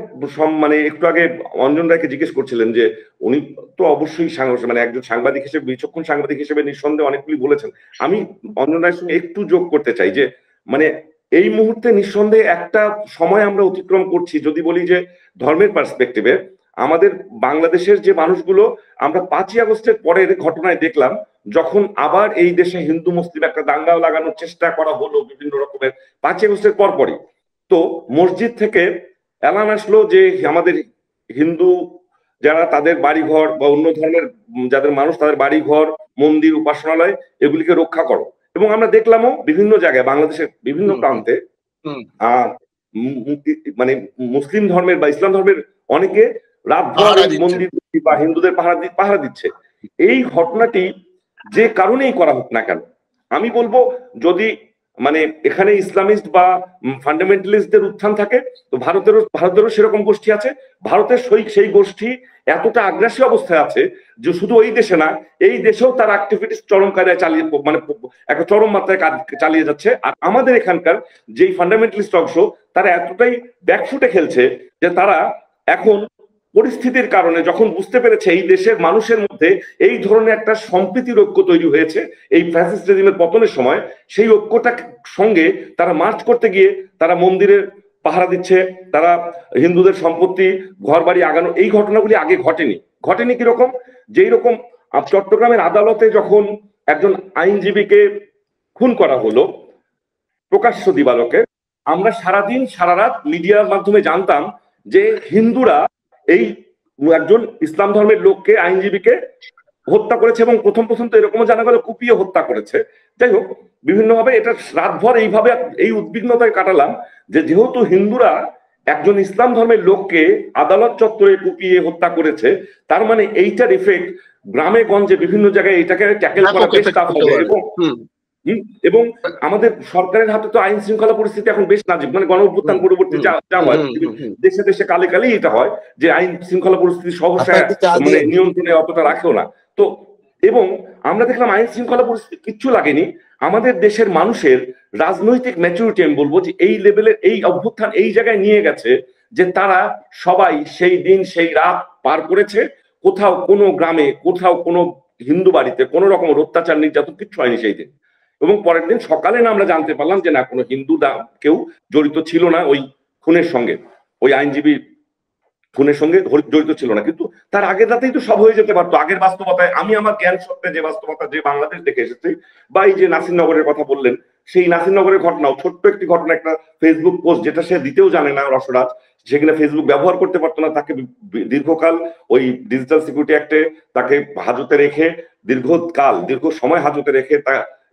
মানে একটু আগে অঞ্জন রায়কে জিজ্ঞেস করছিলেন যে উনি তো অবশ্যই মানে একজন সাংবাদিক হিসেবে, বিচক্ষণ সাংবাদিক হিসেবে নিঃসন্দেহে অনেকগুলি বলেছেন। আমি অঞ্জন রায়ের সঙ্গে একটু যোগ করতে চাই যে মানে এই মুহূর্তে নিঃসন্দেহে একটা সময় আমরা অতিক্রম করছি। যদি বলি যে ধর্মের পার্সপেক্টিভে, আমাদের বাংলাদেশের যে মানুষগুলো আমরা 5ই আগস্টের পরের ঘটনায় দেখলাম, যখন আবার এই দেশে হিন্দু মুসলিম একটা দাঙ্গা লাগানোর চেষ্টা করা হলো বিভিন্ন রকমের 5ই আগস্টের পরপরই, তো মসজিদ থেকে এলান আসলো যে আমাদের হিন্দু যারা তাদের বাড়িঘর বা অন্য ধর্মের যাদের মানুষ তাদের বাড়িঘর, মন্দির, উপাসনালয় এগুলিকে রক্ষা করো। এবং আমরা দেখলামও বিভিন্ন জায়গায় বাংলাদেশের বিভিন্ন প্রান্তে মানে মুসলিম ধর্মের বা ইসলাম ধর্মের অনেকে রাতভর মন্দির বা হিন্দুদের পাহারা দিচ্ছে। এই ঘটনাটি যে কারণেই করা হোক না কেন, আমি বলবো যদি মানে এখানে ইসলামিস্ট বা ফান্ডামেন্টালিস্টদের উত্থান থাকে, তো ভারতেরও সেরকম গোষ্ঠী আছে। ভারতের সেই গোষ্ঠী এতটা আগ্রাসী অবস্থায় আছে যে শুধু ওই দেশে না, এই দেশেও তার অ্যাক্টিভিটিস চরম কায়দায় চালিয়ে মানে একটা চরম মাত্রায় কাজ চালিয়ে যাচ্ছে। আর আমাদের এখানকার যেই ফান্ডামেন্টালিস্ট অংশ, তারা এতটাই ব্যাকফুটে খেলছে যে তারা এখন পরিস্থিতির কারণে যখন বুঝতে পেরেছে এই দেশের মানুষের মধ্যে এই ধরনের একটা সম্প্রীতির ঐক্য তৈরি হয়েছে এই ফ্যাসিস্ট রেজিমের পতনের সময়, সেই ঐক্যটা সঙ্গে তারা মার্চ করতে গিয়ে তারা মন্দিরের পাহারা দিচ্ছে, তারা হিন্দুদের সম্পত্তি ঘর বাড়ি আগানো, এই ঘটনাগুলি আগে ঘটেনি। কিরকম, যেই রকম চট্টগ্রামের আদালতে যখন একজন আইনজীবীকে খুন করা হলো প্রকাশ্য দিবালোকে, আমরা সারাদিন সারা রাত মিডিয়ার মাধ্যমে জানতাম যে হিন্দুরা এই একজন ইসলাম ধর্মের লোককে, আইনজীবীকে হত্যা করেছে, এবং প্রথম তো এরকমও জানা গেল কুপিয়ে হত্যা করেছে। যাই হোক, বিভিন্নভাবে এটা রাতভর এইভাবে এই উদ্বিগ্নতায় কাটালাম যে যেহেতু হিন্দুরা একজন ইসলাম ধর্মের লোককে আদালত চত্বরে কুপিয়ে হত্যা করেছে, তার মানে এইটার ইফেক্ট গ্রামে গঞ্জে বিভিন্ন জায়গায় এটাকে ট্যাকেল করা বেশ টাফ হবে। এবং আমাদের সরকারের হাতে তো আইন শৃঙ্খলা পরিস্থিতি এখন বেশ নাজুক, মানে গণ অভ্যুত্থান পরবর্তী যা হয় দেশে দেশে কালে এটা হয় যে আইন শৃঙ্খলা পরিস্থিতি সহসা মানে নিয়ন্ত্রণে অতটা রাখেও না। তো এবং আমরা দেখলাম আইন শৃঙ্খলা পরিস্থিতি কিচ্ছু লাগেনি, আমাদের দেশের মানুষের রাজনৈতিক ম্যাচুরিটি আমি বলবো যে এই লেভেলের এই অভ্যুত্থান এই জায়গায় নিয়ে গেছে যে তারা সবাই সেই দিন সেই রাত পার করেছে, কোথাও কোনো গ্রামে, কোথাও কোনো হিন্দু বাড়িতে কোনো রকমের অত্যাচার নির্যাতন কিচ্ছু হয়নি সেই দিন। এবং পরের দিন সকালে না আমরা জানতে পারলাম যে না, কোনো হিন্দু কেউ জড়িত ছিল না ওই খুনের সঙ্গে, ওই আইনজীবী খুনের সঙ্গে জড়িত ছিল না। কিন্তু তার আগের রাতেই তো সব হয়ে যেতে পারতো। আগের বাস্তবতায় আমি আমার জ্ঞান সত্ত্বে যে বাস্তবতা যে বাংলাদেশ দেখে এসেছি, বা এই যে নাসিরনগরের কথা বললেন, সেই নাসিরনগরের ঘটনাও ছোট্ট একটি ঘটনা, একটা ফেসবুক পোস্ট যেটা সে দিতেও জানে না, রসরাজ, সেখানে ফেসবুক ব্যবহার করতে পারতো না, তাকে দীর্ঘকাল ওই ডিজিটাল সিকিউরিটি অ্যাক্টে তাকে হাজতে রেখে দীর্ঘ সময় হাজতে রেখে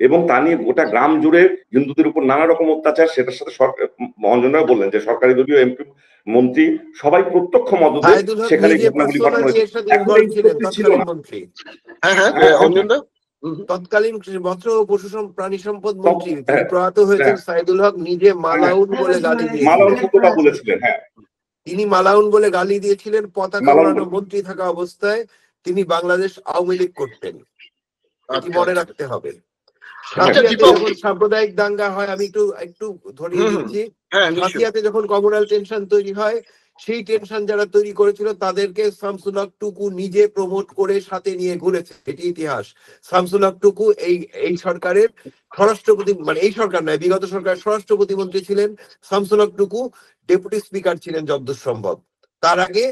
এবং তা নিয়ে গোটা গ্রাম জুড়ে হিন্দুদের উপর নানা রকম অত্যাচার, সেটার সাথে অঞ্জনরা বললেন যে সরকারি দলীয় এমপি মন্ত্রী সবাই প্রত্যক্ষ মদতে সেখানে ঘটনাগুলি তৎকালীন মৎস্য ও পশু প্রাণী সম্পদ মন্ত্রী প্রয়াত হয়েছেন সাইদুল হক নিজে মালাউন বলে গালি বলেছিলেন। তিনি মালাউন বলে গালি দিয়েছিলেন পতাকা ওড়ানো মন্ত্রী থাকা অবস্থায়। তিনি বাংলাদেশ আওয়ামী লীগ করতেন, এটি মনে রাখতে হবে। সাম্প্রদায়িক দাঙ্গা হয়, আমি একটু ধরিয়ে দিচ্ছি। হাতিয়াতে যখন কমিউনাল টেনশন তৈরি হয়, সেই টেনশন যারা তৈরি করেছিল তাদেরকে শামসুল হক টুকু নিজে প্রমোট করে সাথে নিয়ে ঘুরেছে, এটি ইতিহাস। শামসুল হক টুকু এই সরকারের স্বরাষ্ট্রপতি, মানে এই সরকার নয়, বিগত সরকারের স্বরাষ্ট্র প্রতিমন্ত্রী ছিলেন শামসুল হক টুকু, ডেপুটি স্পিকার ছিলেন যতদূর সম্ভব। তার আগে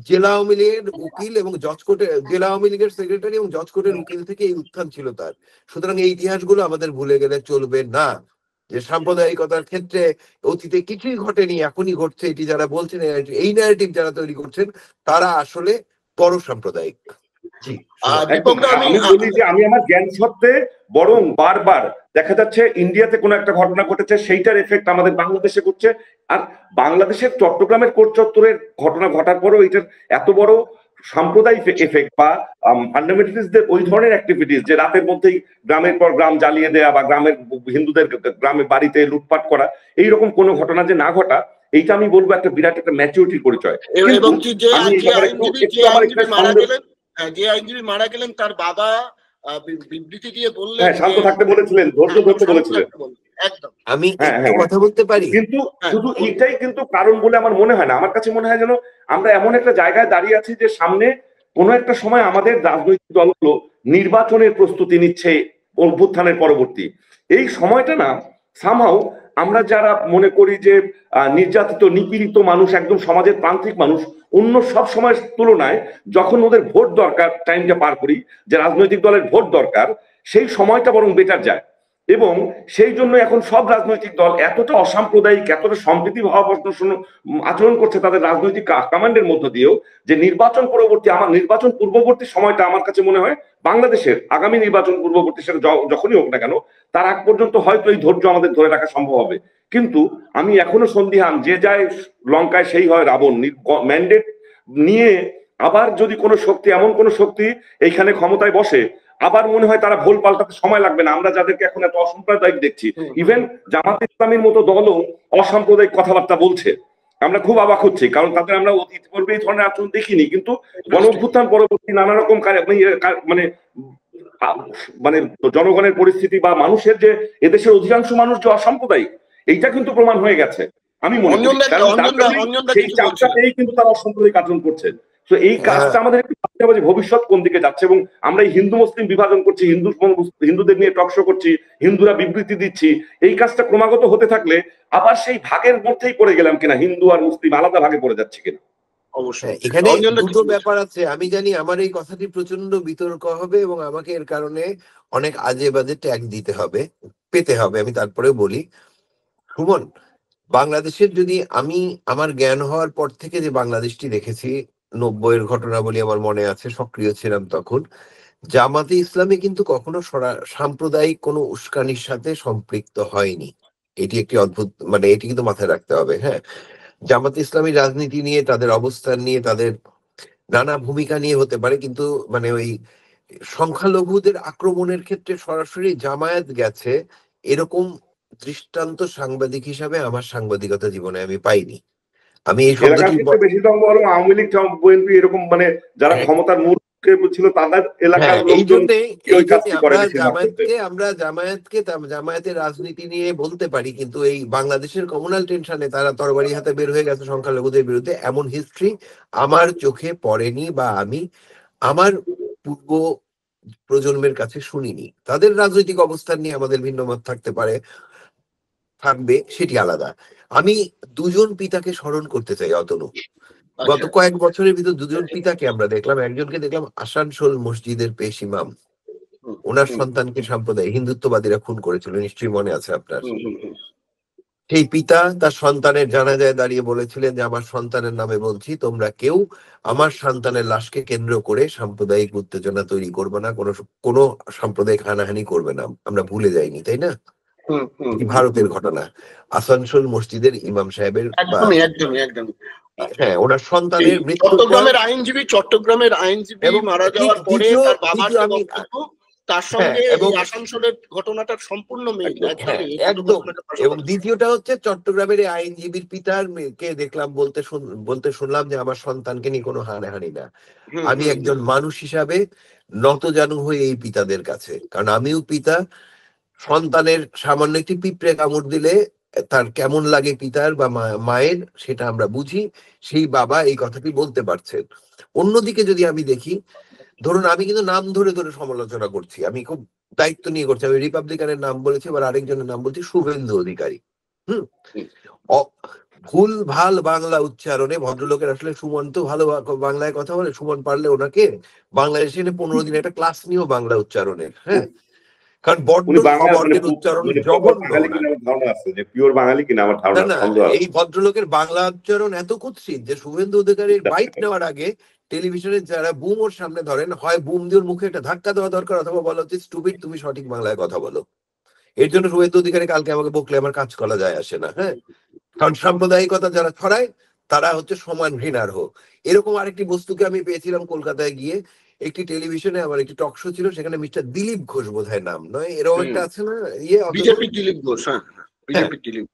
জেলা আওয়ামী লীগের উকিল এবং জজ কোর্টের, জেলা আওয়ামী লীগের সেক্রেটারি এবং জজ কোর্টের উকিল থেকে এই উত্থান ছিল তার। সুতরাং এই ইতিহাসগুলো আমাদের ভুলে গেলে চলবে না, যে সাম্প্রদায়িকতার ক্ষেত্রে অতীতে কিছুই ঘটেনি, এখনই ঘটছে, এটি যারা বলছেন, এই ন্যারেটিভ যারা তৈরি করছেন তারা আসলে বড় সাম্প্রদায়িক। জি, আমি বলি যে আমি আমার জ্ঞান সত্ত্বে বরং বারবার দেখা যাচ্ছে ইন্ডিয়াতে কোনো একটা ঘটনা ঘটেছে, সেইটার এফেক্ট আমাদের বাংলাদেশে ঘটছে। আর বাংলাদেশের চট্টগ্রামের কোর্ট চত্বরের ঘটনা ঘটার পরও এটার এত বড় সাম্প্রদায়িক এফেক্ট বা ফান্ডামেন্টালিস্টদের ওই ধরনের অ্যাক্টিভিটিস, যে রাতের মধ্যেই গ্রামের পর গ্রাম জ্বালিয়ে দেয়া বা গ্রামের হিন্দুদের গ্রামের বাড়িতে লুটপাট করা, এইরকম কোনো ঘটনা যে না ঘটা, এইটা আমি বলবো একটা বিরাট একটা ম্যাচুরিটির পরিচয়। এবং যে আইনজীবী মারা গেলেন তার বাবা বিবৃতি দিয়ে বললেন, শান্ত থাকতে বলেছিলেন, ধৈর্য ধরতে বলেছিলেন। একদম। আমি কথা বলতে পারি, কিন্তু শুধু এইটাই কিন্তু কারণ বলে আমার মনে হয় না। আমার কাছে মনে হয় যেন আমরা এমন একটা জায়গায় দাঁড়িয়ে আছি যে সামনে কোনো একটা সময় আমাদের রাজনৈতিক দলগুলো নির্বাচনের প্রস্তুতি নিচ্ছে অভ্যুত্থানের পরবর্তী। এই সময়টা না সামহাউ আমরা যারা মনে করি যে নির্যাতিত নিপীড়িত মানুষ, একদম সমাজের প্রান্তিক মানুষ, অন্য সব সময়ের তুলনায় যখন ওদের ভোট দরকার, টাইমটা পার করি যে রাজনৈতিক দলের ভোট দরকার, সেই সময়টা বরং বেটার যায়। এবং সেই জন্য এখন সব রাজনৈতিক দল এতটা অসাম্প্রদায়িক, এতটা সম্প্রীতি ভাব আচরণ করছে তাদের রাজনৈতিক কমান্ডের মধ্য দিয়েও, যে নির্বাচন পরবর্তী, আমার নির্বাচন পূর্ববর্তী সময়টা আমার কাছে মনে হয় বাংলাদেশের আগামী নির্বাচন পূর্ববর্তী, সেটা যখনই হোক না কেন, তার আগ পর্যন্ত হয়তো এই ধৈর্য আমাদের ধরে রাখা সম্ভব হবে। কিন্তু আমি এখনো সন্দিহান, যে যায় লঙ্কায় সেই হয় রাবণ। ম্যান্ডেট নিয়ে আবার যদি কোনো শক্তি, এমন কোনো শক্তি এইখানে ক্ষমতায় বসে, আবার মনে হয় তারা ভুল পাল্টাতে সময় লাগবে না। আমরা যাদেরকে এখন এত অসাম্প্রদায়িক দেখছি, ইভেন জামাত ইসলামীর মতো দলও অসাম্প্রদায়িক কথাবার্তা বলছে, আমরা খুব অবাক হচ্ছি, কারণ তাদের আমরা অতীত পূর্বে এই ধরনের আচরণ দেখিনি। কিন্তু গণঅভ্যুত্থান পরবর্তী নানা রকম মানে মানে জনগণের পরিস্থিতি বা মানুষের যে এদেশের অধিকাংশ মানুষ যে অসাম্প্রদায়িক, এইটা কিন্তু প্রমাণ হয়ে গেছে। আমি মনে করি সেই চাপটাতেই কিন্তু তারা অসাম্প্রদায়িক আচরণ করছে। তো এই কাজটা আমাদের একটু ভাবতে হবে যে ভবিষ্যৎ কোন দিকে যাচ্ছে। এবং আমরা এই হিন্দু মুসলিম বিভাজন করছি, হিন্দুদের নিয়ে টকশো করছি, হিন্দুরা বিবৃতি দিচ্ছি, এই কাজটা ক্রমাগত হতে থাকলে আবার সেই ভাগের মধ্যেই পড়ে গেলাম কিনা, হিন্দু আর মুসলিম আলাদা ভাগে পড়ে যাচ্ছে কিনা। অবশ্যই এখানে দুটো ব্যাপার আছে। আমি জানি আমার এই কথাটি প্রচন্ড বিতর্ক হবে এবং আমাকে এর কারণে অনেক আজে বাজে ট্যাগ দিতে হবে, পেতে হবে। আমি তারপরেও বলি, সুমন, বাংলাদেশের যদি আমি আমার জ্ঞান হওয়ার পর থেকে যে বাংলাদেশটি দেখেছি, 90-এর ঘটনা বলি আমার মনে আছে, সক্রিয় ছিলাম তখন, জামাতে ইসলামী কিন্তু কখনো সাম্প্রদায়িক কোনো উস্কানির সাথে সম্পৃক্ত হয়নি। এটি একটি অদ্ভুত, মানে এটি কিন্তু মাথায় রাখতে হবে। হ্যাঁ, জামাতে ইসলামী রাজনীতি নিয়ে, তাদের অবস্থান নিয়ে, তাদের নানা ভূমিকা নিয়ে হতে পারে, কিন্তু মানে ওই সংখ্যালঘুদের আক্রমণের ক্ষেত্রে সরাসরি জামায়াত গেছে, এরকম দৃষ্টান্ত সাংবাদিক হিসাবে আমার সাংবাদিকতা জীবনে আমি পাইনি। আমি এই শব্দটি বেশি আওয়ামী লীগ, বিএনপি এরকম মানে যারা ক্ষমতার মূল ছিল তাদের এলাকার আমরা জামায়াতের রাজনীতি নিয়ে বলতে পারি, কিন্তু এই বাংলাদেশের কমিউনাল টেনশনে তারা তরবারি হাতে বের হয়ে গেছে সংখ্যালঘুদের বিরুদ্ধে, এমন হিস্ট্রি আমার চোখে পড়েনি বা আমি আমার পূর্ব প্রজন্মের কাছে শুনিনি। তাদের রাজনৈতিক অবস্থান নিয়ে আমাদের ভিন্ন মত থাকতে পারে, থাকবে, সেটি আলাদা। আমি দুজন পিতাকে স্মরণ করতে চাই অতনু। গত কয়েক বছরের ভিতর দুজন পিতাকে আমরা দেখলাম। একজনকে দেখলাম আসানসোল মসজিদের পেশ ইমাম, ওনার সন্তানকে সাম্প্রদায়িক হিন্দুত্ববাদীরা খুন করেছিল, নিশ্চয়ই মনে আছে আপনার। সেই পিতা তার সন্তানের জানাজায় দাঁড়িয়ে বলেছিলেন যে আমার সন্তানের নামে বলছি, তোমরা কেউ আমার সন্তানের লাশকে কেন্দ্র করে সাম্প্রদায়িক উত্তেজনা তৈরি করবে না, কোনো সাম্প্রদায়িক হানাহানি করবে না। আমরা ভুলে যাইনি, তাই না? ভারতের ঘটনা, আসানসোল মসজিদের ইমাম সাহেবের, হ্যাঁ, ওনার সন্তানের চট্টগ্রামের আইনজীবী মারা যাওয়ার পরে তার বাবার বক্তব্য, তার সঙ্গে আসানসোলের ঘটনাটার সম্পূর্ণ মিল একদম। এবং দ্বিতীয়টা হচ্ছে চট্টগ্রামের আইনজীবীর পিতার কে দেখলাম বলতে শুনলাম যে আমার সন্তানকে নিয়ে কোনো হানাহানি না। আমি একজন মানুষ হিসাবে নতজানু হই এই পিতাদের কাছে, কারণ আমিও পিতা। সন্তানের সামান্য একটি পিঁপড়ে কামড় দিলে তার কেমন লাগে পিতার বা মায়ের সেটা আমরা বুঝি, সেই বাবা এই কথাটি বলতে পারছেন। অন্যদিকে যদি আমি দেখি, ধরুন আমি কিন্তু নাম ধরে ধরে সমালোচনা করছি, আমি খুব দায়িত্ব নিয়ে করছি, আমি রিপাবলিকানের নাম বলেছি, এবার আরেকজনের নাম বলছি, শুভেন্দু অধিকারী। ভুল ভাল বাংলা উচ্চারণে ভদ্রলোকের আসলে সুমন তো ভালো বাংলায় কথা বলে, সুমন পারলে ওনাকে বাংলাদেশে 15 দিন একটা ক্লাস নিও বাংলা উচ্চারণের, হ্যাঁ, কারণ বড্ড সব অর্থের উচ্চারণ জঘন্য। পিওর বাঙালি কিনা আমার ধারণা না, এই ভদ্রলোকের বাংলা উচ্চারণ এত কুৎসিত যে শুভেন্দু অধিকারীর বাইট নেওয়ার আগে টেলিভিশনে যারা বুম ওর সামনে ধরেন, হয় বুম দিয়ে ওর মুখে একটা ধাক্কা দেওয়া দরকার, অথবা বলা হচ্ছে স্টুপিড, তুমি সঠিক বাংলায় কথা বলো। এর জন্য শুভেন্দু অধিকারী কালকে আমাকে বকলে আমার কাজ করা যায় আসে না, হ্যাঁ, কারণ সাম্প্রদায়িকতা যারা ছড়ায় তারা হচ্ছে সমান ঘৃণার্হ। এরকম আরেকটি বস্তুকে আমি পেয়েছিলাম কলকাতায় গিয়ে, একটি টেলিভিশনে আমার একটি টক শো ছিল, সেখানে মিস্টার দিলীপ ঘোষ বোধহয় নাম, নয় এরকম একটা আছে না, বিজেপি দিলীপ ঘোষ, হ্যাঁ বিজেপি দিলীপ,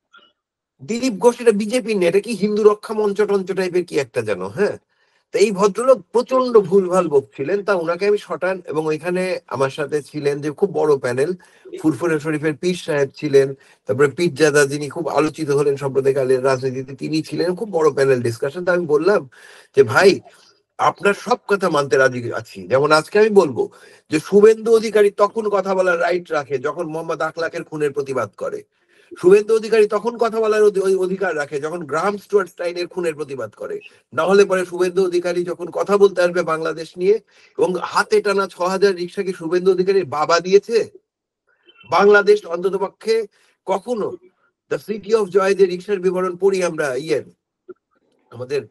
দিলীপ ঘোষ, এটা বিজেপি নেই, এটা কি হিন্দু রক্ষা মঞ্চ টঞ্চ টাইপের কি একটা যেন, হ্যাঁ। তো এই ভদ্রলোক প্রচন্ড ভুলভাল বকছিলেন, তা ওনাকে আমি শটান, এবং ওইখানে আমার সাথে ছিলেন যে খুব বড় প্যানেল, ফুরফুরে শরীফের পীর সাহেব ছিলেন, তারপরে পীরজাদা যিনি খুব আলোচিত হলেন সাম্প্রদায়িক রাজনীতিতে, তিনি ছিলেন, খুব বড় প্যানেল ডিসকাশন। তা আমি বললাম যে ভাই, আপনার সব কথা মানতে রাজি আছি, যেমন আজকে আমি বলবো যে শুভেন্দু অধিকারী তখন কথা বলার রাইট রাখে যখন মোহাম্মদ আখলাকের খুনের প্রতিবাদ করে, শুভেন্দু অধিকারী তখন কথা বলার অধিকার রাখে যখন গ্রাহাম স্টুয়ার্ট স্টাইনের খুনের প্রতিবাদ করে, না হলে পরে শুভেন্দু অধিকারী যখন কথা বলতে আসবে বাংলাদেশ নিয়ে, এবং হাতে টানা 6000 রিক্সা কি শুভেন্দু অধিকারীর বাবা দিয়েছে? বাংলাদেশ অন্তত পক্ষে কখনো দ্য সিটি অফ জয় যে রিক্সার বিবরণ পড়ি আমরা, আমাদের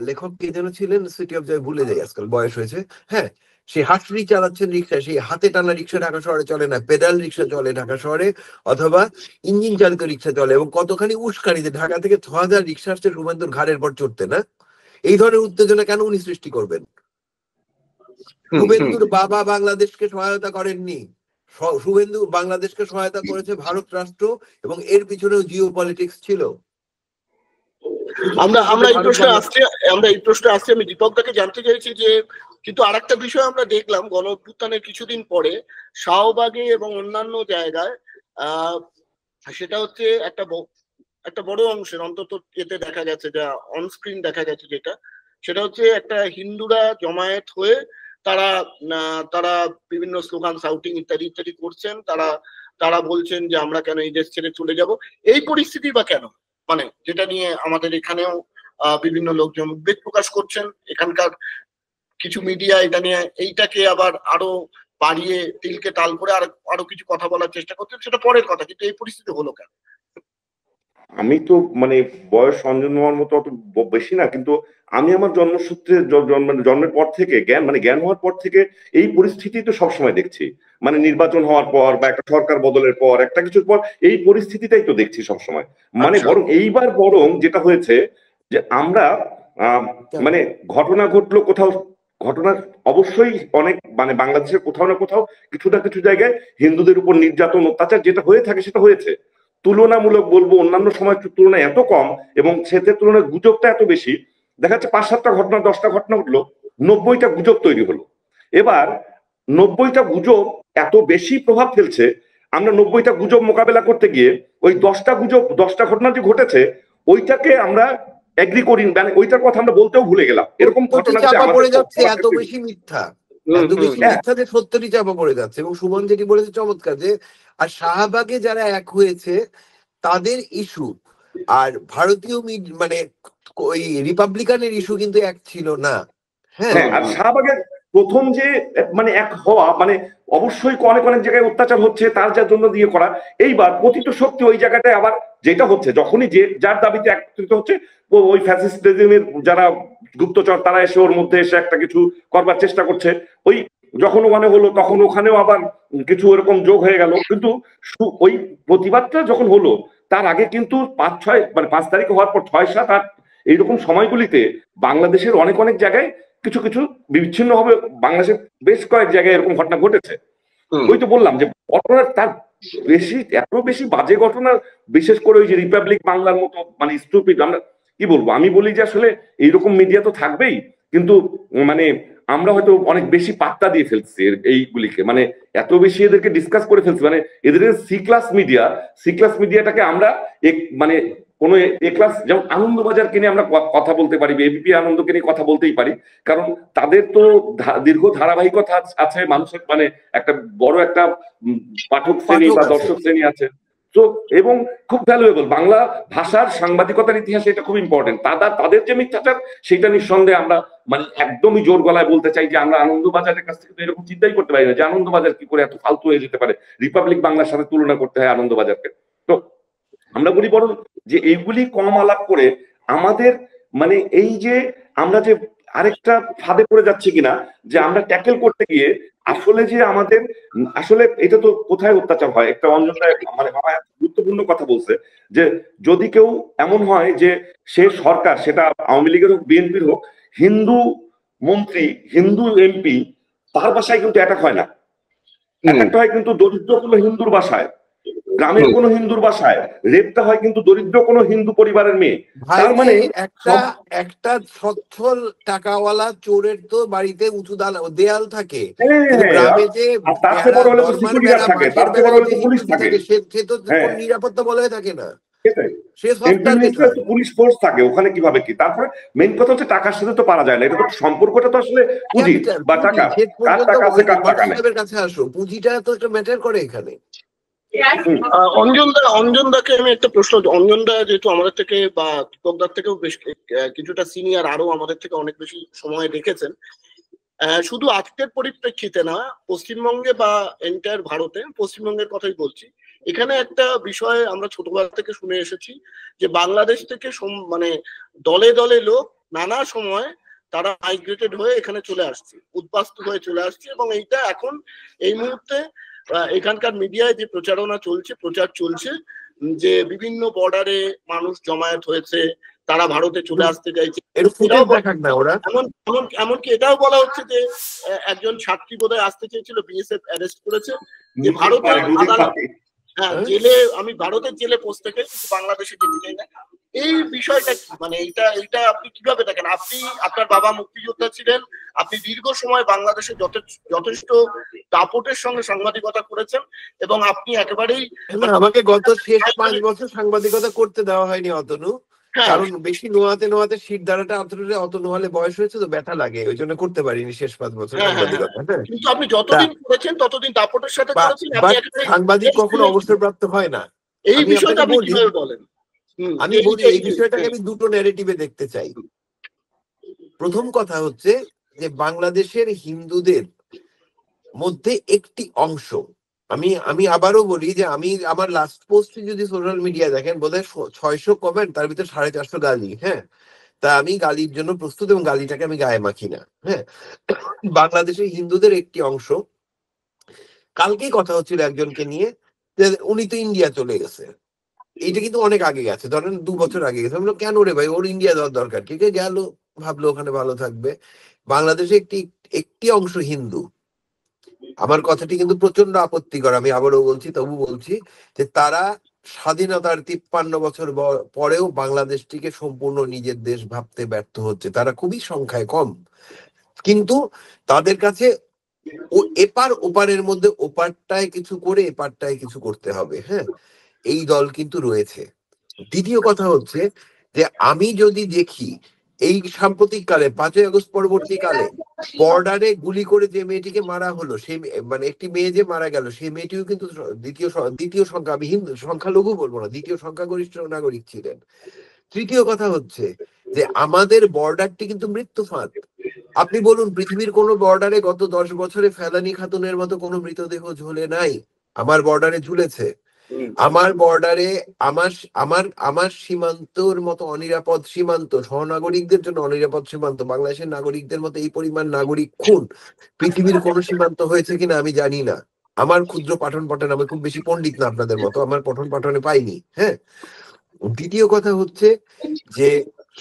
লেখক কে যেন ছিলেন, সিটি অফ জয় ভুলে যাই আজকাল, বয়স হয়েছে, হ্যাঁ, সে হাঁটরি চালাচ্ছেন রিক্সা, সেই হাতে টানা রিক্সা ঢাকা শহরে চলে না, পেডাল রিক্সা চলে ঢাকা শহরে, অথবা ইঞ্জিন চালিত রিক্সা চলে, এবং কতখানি উস্কানিতে ঢাকা থেকে 6000 রিক্সা আসছে শুভেন্দুর ঘাড়ের পর চড়তে, না? এই ধরনের উত্তেজনা কেন উনি সৃষ্টি করবেন? শুভেন্দুর বাবা বাংলাদেশকে সহায়তা করেননি, শুভেন্দু বাংলাদেশকে সহায়তা করেছে ভারত রাষ্ট্র, এবং এর পিছনেও জিও পলিটিক্স ছিল। আমরা এই প্রশ্নে আসছি, আমি দীপকদাকে জানতে চাইছি যে, কিন্তু আরেকটা বিষয় আমরা দেখলাম গণ অভ্যুত্থানের কিছুদিন পরে শাহবাগে এবং অন্যান্য জায়গায়, সেটা হচ্ছে একটা বড় অংশের, অন্তত এতে দেখা গেছে, যা অনস্ক্রিন দেখা গেছে, সেটা হচ্ছে একটা হিন্দুরা জমায়েত হয়ে তারা বিভিন্ন স্লোগান, সাউটিং ইত্যাদি ইত্যাদি করছেন, তারা বলছেন যে আমরা কেন এই দেশ ছেড়ে চলে যাব। এই পরিস্থিতি বা কেন, মানে যেটা নিয়ে আমাদের এখানেও বিভিন্ন লোকজন উদ্বেগ প্রকাশ করছেন, এখানকার কিছু মিডিয়া এটা নিয়ে এইটাকে আবার আরো বাড়িয়ে তিলকে তাল করে আরো কিছু কথা বলার চেষ্টা করছেন, সেটা পরের কথা, কিন্তু এই পরিস্থিতি হলো কেন? আমি তো মানে বয়স সঞ্জন হওয়ার মতো অত বেশি না, কিন্তু আমি আমার জন্মসূত্রে জন্মের পর থেকে জ্ঞান হওয়ার পর থেকে এই পরিস্থিতি তো সবসময় দেখছি, মানে নির্বাচন হওয়ার পর বা একটা সরকার বদলের পর একটা কিছুর পর এই পরিস্থিতিটাই তো দেখছি সবসময়। মানে বরং এইবার যেটা হয়েছে যে আমরা মানে ঘটনা ঘটলো কোথাও, ঘটনা অবশ্যই অনেক, মানে বাংলাদেশের কোথাও না কোথাও কিছু না কিছু জায়গায় হিন্দুদের উপর নির্যাতন অত্যাচার যেটা হয়ে থাকে সেটা হয়েছে, তুলনামূলক বলবো অন্যান্য সময়ের তুলনায় এত কম, এবং সেটার তুলনায় গুজবটা এত বেশি। দেখা যাচ্ছে 5-7টা ঘটনা 10টা ঘটনা ঘটলো, 90টা গুজব তৈরি হলো। এবার 90টা গুজব এত বেশি প্রভাব ফেলছে, আমরা 90টা গুজব মোকাবেলা করতে গিয়ে ওই 10টা ঘটনা যে ঘটেছে ওইটাকে আমরা এগ্রি করি, মানে ওইটার কথা আমরা বলতেও ভুলে গেলাম। এরকম ঘটনা পড়ে যাচ্ছে, এত বেশি মিথ্যা, যে সত্যটি চাপা পড়ে যাচ্ছে। এবং সুমন যেটি বলেছে চমৎকার, যে আর শাহবাগে যারা এক হয়েছে তাদের ইস্যু আর ভারতীয় মানে ওই রিপাবলিকানের ইস্যু কিন্তু এক ছিল না। হ্যাঁ, আর শাহবাগের প্রথম যে মানে এক হওয়া, মানে অবশ্যই অনেক অনেক জায়গায় অত্যাচার হচ্ছে, তার যার জন্য দিয়ে করা, এইবার প্রতিটা শক্তি ওই জায়গাটায় আবার যেটা হচ্ছে, যখনই যার দাবিতে একত্রিত হচ্ছে, ওই ফ্যাসিস্ট রেজিমের যারা গুপ্তচর তারা এসে ওর মধ্যে এসে একটা কিছু করবার চেষ্টা করছে, ওই যখন ওখানে হলো তখন ওখানেও আবার কিছু এরকম যোগ হয়ে গেল। কিন্তু ওই প্রতিবাদটা যখন হলো তার আগে কিন্তু 5 তারিখ হওয়ার পর 6-7-8 এইরকম সময়গুলিতে বাংলাদেশের অনেক অনেক জায়গায় কিছু কিছু বিচ্ছিন্ন হবে, বাংলাদেশের বেশ কয়েক জায়গায় এরকম ঘটনা ঘটেছে। ওই তো বললাম যে ঘটনা তার এত বেশি বাজে ঘটনা, বিশেষ করে ওই যে রিপাবলিক বাংলার মতো মানে স্টুপিড, আমরা কি বলবো, আমি বলি যে আসলে এইরকম মিডিয়া তো থাকবেই, কিন্তু মানে আমরা হয়তো অনেক বেশি পাত্তা দিয়ে ফেলছি এইগুলিকে, মানে এত বেশি এদেরকে ডিসকাস করে ফেলছি, মানে এদের সি ক্লাস মিডিয়াটাকে আমরা মানে কোন এ ক্লাস, যেমন আনন্দবাজারকে নিয়ে আমরা কথা বলতে পারি, এবিপি আনন্দকে নিয়ে কথা বলতেই পারি, কারণ তাদের তো দীর্ঘ ধারাবাহিকতা আছে, মানুষের মানে একটা বড় একটা পাঠক শ্রেণী বা দর্শক শ্রেণী আছে। তো এবং খুব ভ্যালুয়েবল বাংলা ভাষার সাংবাদিকতার ইতিহাসে এটা খুব ইম্পর্টেন্ট। তাদের যে মিথ্যাচার সেটা নিঃসন্দেহে আমরা মানে একদমই জোর গলায় বলতে চাই যে আমরা আনন্দবাজারের কাছ থেকে তো এরকম চিন্তাই করতে পারি না যে আনন্দবাজার কি করে এত ফালতু হয়ে যেতে পারে, রিপাবলিক বাংলার সাথে তুলনা করতে হয় আনন্দবাজারকে। তো আমরা বলি বরং যে এইগুলি কম আলাপ করে আমাদের মানে এই যে আমরা যে আরেকটা ফাঁদে পড়ে যাচ্ছি কিনা, যে আমরা ট্যাকেল করতে গিয়ে আসলে যে আমাদের আসলে এটা তো কোথায় অত্যাচার হয়, একটা অঞ্জনটা মানে বাবা গুরুত্বপূর্ণ কথা বলছে যে যদি কেউ এমন হয় যে সে সরকার, সেটা আওয়ামী লীগের হোক বিএনপির হোক, হিন্দু মন্ত্রী হিন্দু এমপি, তার বাসায় কিন্তু অ্যাটাক হয় না, অ্যাটাকটা হয় কিন্তু দরিদ্র কোনো হিন্দুর বাসায়, গ্রামের কোন হিন্দুর বাসায়, রেপটা হয় কিন্তু দরিদ্র কোনো হিন্দু পরিবারের মেয়ে। তার মানে একটা সচ্ছল টাকাওয়ালা চোরের তো বাড়িতে উঁচু দেয়াল থাকে, গ্রামে যে সে তো নিরাপত্তা বলয় থাকে না, পুলিশ ফোর্স থাকে ওখানে, কিভাবে কি। তারপরে মেইন কথা হচ্ছে টাকার সাথে তো পারা যায় না, এটা তো সম্পর্কটা তো আসলে পুঁজি বা টাকা, কার টাকা আছে কার টাকা নেই। কাছে আসো, পুঁজিটা তো একটা ম্যাটার করে এখানে। অঞ্জনদাকে আমি একটা প্রশ্ন, অঞ্জনদা যেহেতু আমাদের থেকে বা দীপকদার থেকেও বেশ কিছুটা সিনিয়র, আরো আমাদের থেকে অনেক বেশি সময় দেখেছেন, শুধু আজকের পরিপ্রেক্ষিতে না, পশ্চিমবঙ্গে বা এন্টায়ার ভারতে, পশ্চিমবঙ্গের কথাই বলছি, এখানে একটা বিষয় আমরা ছোটবেলা থেকে শুনে এসেছি যে বাংলাদেশ থেকে মানে দলে দলে লোক নানা সময় তারা মাইগ্রেটেড হয়ে এখানে চলে আসছে, উদ্বাস্তু হয়ে চলে আসছে, এবং এইটা এখন এই মুহূর্তে এখানকার মিডিয়ায় যে প্রচার চলছে যে বিভিন্ন বর্ডারে মানুষ জমায়েত হয়েছে, তারা ভারতে চলে আসতে চাইছে, এমনকি এটাও বলা হচ্ছে যে একজন ছাত্রী বোধহয় আসতে চেয়েছিল, বিএসএফ অ্যারেস্ট করেছে, যে ভারতের আদালত, হ্যাঁ জেলে, আমি ভারতের জেলে পৌঁছতে চাই কিন্তু বাংলাদেশে যেতে চাই না। এই বিষয়টা মানে এইটা আপনি কিভাবে দেখেন? আপনার বাবা মুক্তিযোদ্ধা ছিলেন, আপনি দীর্ঘ সময় বাংলাদেশে যথেষ্ট দাপটের সঙ্গে সাংবাদিকতা করেছেন, এবং আপনি একেবারেই, আমাকে গত শেষ 5 বছর সাংবাদিকতা করতে দেওয়া হয়নি অতনু, কারণ বেশি নোয়াতে শির দ্বারাটা অত নোয়ালে বয়স হয়েছে তো ব্যথা লাগে, ওই জন্য করতে পারিনি শেষ 5 বছর সাংবাদিকতা। কিন্তু আপনি যতদিন করেছেন ততদিন দাপটের সাথে করেছেন। সাংবাদিক কখনো অবসরপ্রাপ্ত হয় না, এই বিষয়টা আপনি কিভাবে বলেন? আমি বলি এই বিষয়টাকে আমি দুটো ন্যারেটিভে দেখতে চাই। প্রথম কথা হচ্ছে যে বাংলাদেশের হিন্দুদের মধ্যে একটি অংশ, আমি আবারও বলি যে আমি আমার লাস্ট পোস্টে যদি সোশ্যাল মিডিয়া দেখেন বোধহয় 600 কমেন্ট, তার ভিতরে 450 গালি। হ্যাঁ, তা আমি গালির জন্য প্রস্তুত এবং গালিটাকে আমি গায়ে মাখি না। হ্যাঁ, বাংলাদেশের হিন্দুদের একটি অংশ, কালকেই কথা হচ্ছিল একজনকে নিয়ে যে উনি তো ইন্ডিয়া চলে গেছে, এইটা কিন্তু অনেক আগে গেছে, ধরেন 2 বছর আগে গেছে। আমরা কেন রে ভাই, ওর ইন্ডিয়া যাওয়ার দরকার, ঠিক আছে গেল, ভাবলো ওখানে ভালো থাকবে। বাংলাদেশে একটি অংশ হিন্দু, আমার কথাটি কিন্তু প্রচন্ড আপত্তিকর, আমি আবারও বলছি, তবু বলছি যে তারা স্বাধীনতার 53 বছর পরেও বাংলাদেশটিকে সম্পূর্ণ নিজের দেশ ভাবতে ব্যর্থ হচ্ছে। তারা খুবই সংখ্যায় কম, কিন্তু তাদের কাছে এপার ওপারের মধ্যে ওপারটায় কিছু করে এপারটায় কিছু করতে হবে। হ্যাঁ, এই দল কিন্তু রয়েছে। দ্বিতীয় কথা হচ্ছে যে আমি যদি দেখি এই সাম্প্রতিক কালে 5ই আগস্ট পরবর্তীকালে বর্ডারে গুলি করে যে মেয়েটিকে মারা হলো, সেই মানে একটি মেয়ে যে মারা গেল, সেই মেয়েটিও কিন্তু দ্বিতীয় সংখ্যা, আমি হিন্দু সংখ্যালঘু বলবো না, দ্বিতীয় সংখ্যাগরিষ্ঠ নাগরিক ছিলেন। তৃতীয় কথা হচ্ছে যে আমাদের বর্ডারটি কিন্তু মৃত্যু ফাঁদ। আপনি বলুন পৃথিবীর কোন বর্ডারে গত 10 বছরে ফেলানি খাতুনের মতো কোনো মৃতদেহ ঝুলে নাই? আমার বর্ডারে ঝুলেছে। আমার বর্ডারে আমার সীমান্তর মতো অনিরাপদ সীমান্ত, সহনাগরিকদের জন্য অনিরাপদ সীমান্ত, বাংলাদেশের নাগরিকদের মতো এই পরিমাণ নাগরিক খুন পৃথিবীর কোন সীমান্ত হয়েছে কিনা আমি জানি না। আমার ক্ষুদ্র পঠন পাঠন, আমি খুব বেশি পণ্ডিত না আপনাদের মতো, আমার পঠন পাঠনে পাইনি। হ্যাঁ, দ্বিতীয় কথা হচ্ছে যে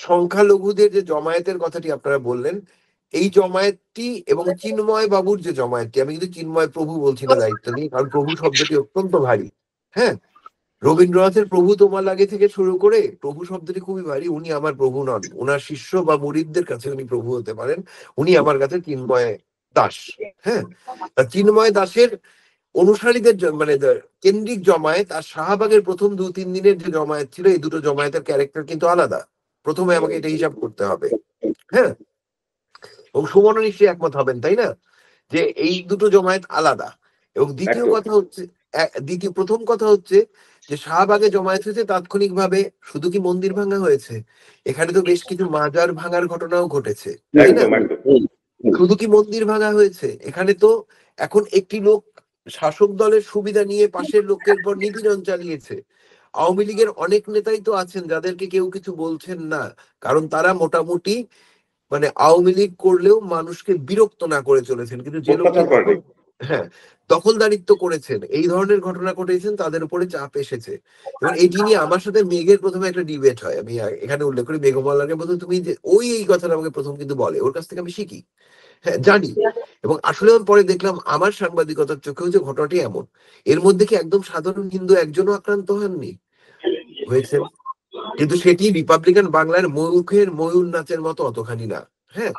সংখ্যালঘুদের যে জমায়েতের কথাটি আপনারা বললেন, এই জমায়েতটি এবং চিন্ময় বাবুর যে জমায়েতটি, আমি কিন্তু চিন্ময় প্রভু বলছি না দায়িত্ব নিয়ে, কারণ প্রভু শব্দটি অত্যন্ত ভারী। হ্যাঁ, রবীন্দ্রনাথের প্রভু তোমার লাগে থেকে শুরু করে, প্রভু শব্দটি খুবই ভারী, উনি আমার প্রভু নন, ওনার শিষ্য বা মুরিদদের কাছে উনি প্রভু হতে পারেন, উনি আমার কাছে চিন্ময় দাস। হ্যাঁ, তা চিন্ময় দাসের অনুসারীদের মানে কেন্দ্রিক জমায়েত আর শাহবাগের প্রথম 2-3 দিনের যে জমায়েত ছিল, এই দুটো জমায়েতের ক্যারেক্টার কিন্তু আলাদা। প্রথমে আমাকে এটা হিসাব করতে হবে। হ্যাঁ, এবং সুমন নিশ্চয়ই একমত হবেন, তাই না, যে এই দুটো জমায়েত আলাদা। এবং প্রথম কথা হচ্ছে যে শাহবাগে জমায়েত হয়েছে তাৎক্ষণিকভাবে, শুধু কি মন্দির ভাঙা হয়েছে, এখানে তো বেশ কিছু মাজার ভাঙার ঘটনাও ঘটেছে, তাই না? শুধু কি মন্দির ভাঙা হয়েছে, এখানে তো এখন একটি লোক শাসক দলের সুবিধা নিয়ে পাশের লোকের পর নিপীড়ন চালিয়েছে। আওয়ামী লীগের অনেক নেতাই তো আছেন যাদেরকে কেউ কিছু বলছেন না, কারণ তারা মোটামুটি মানে আওয়ামী লীগ করলেও মানুষকে বিরক্ত না করে চলেছেন, কিন্তু যে লোক দখলদারিত্ব করেছেন, এই ধরনের ঘটনা ঘটেছেন, তাদের উপরে চাপ এসেছে। এবং এটি নিয়ে আমার সাথে মেঘের প্রথমে একটা ডিবেট হয়, আমি এখানে উল্লেখ করি, মেঘমালাকে বলতে তুমি যে এই কথাটা আমাকে প্রথম কিন্তু বলে, ওর কাছ থেকে আমি শিখি, হ্যাঁ জানি। এবং আসলে পরে দেখলাম আমার সাংবাদিকতার চোখেও যে ঘটনাটি এমন, এর মধ্যে কি একদম সাধারণ হিন্দু একজনও আক্রান্ত হননি? হয়েছে, কিন্তু সেটি রিপাবলিকান বাংলার মুখের ময়ূর নাচের মতো অতখানি না। হ্যাঁ,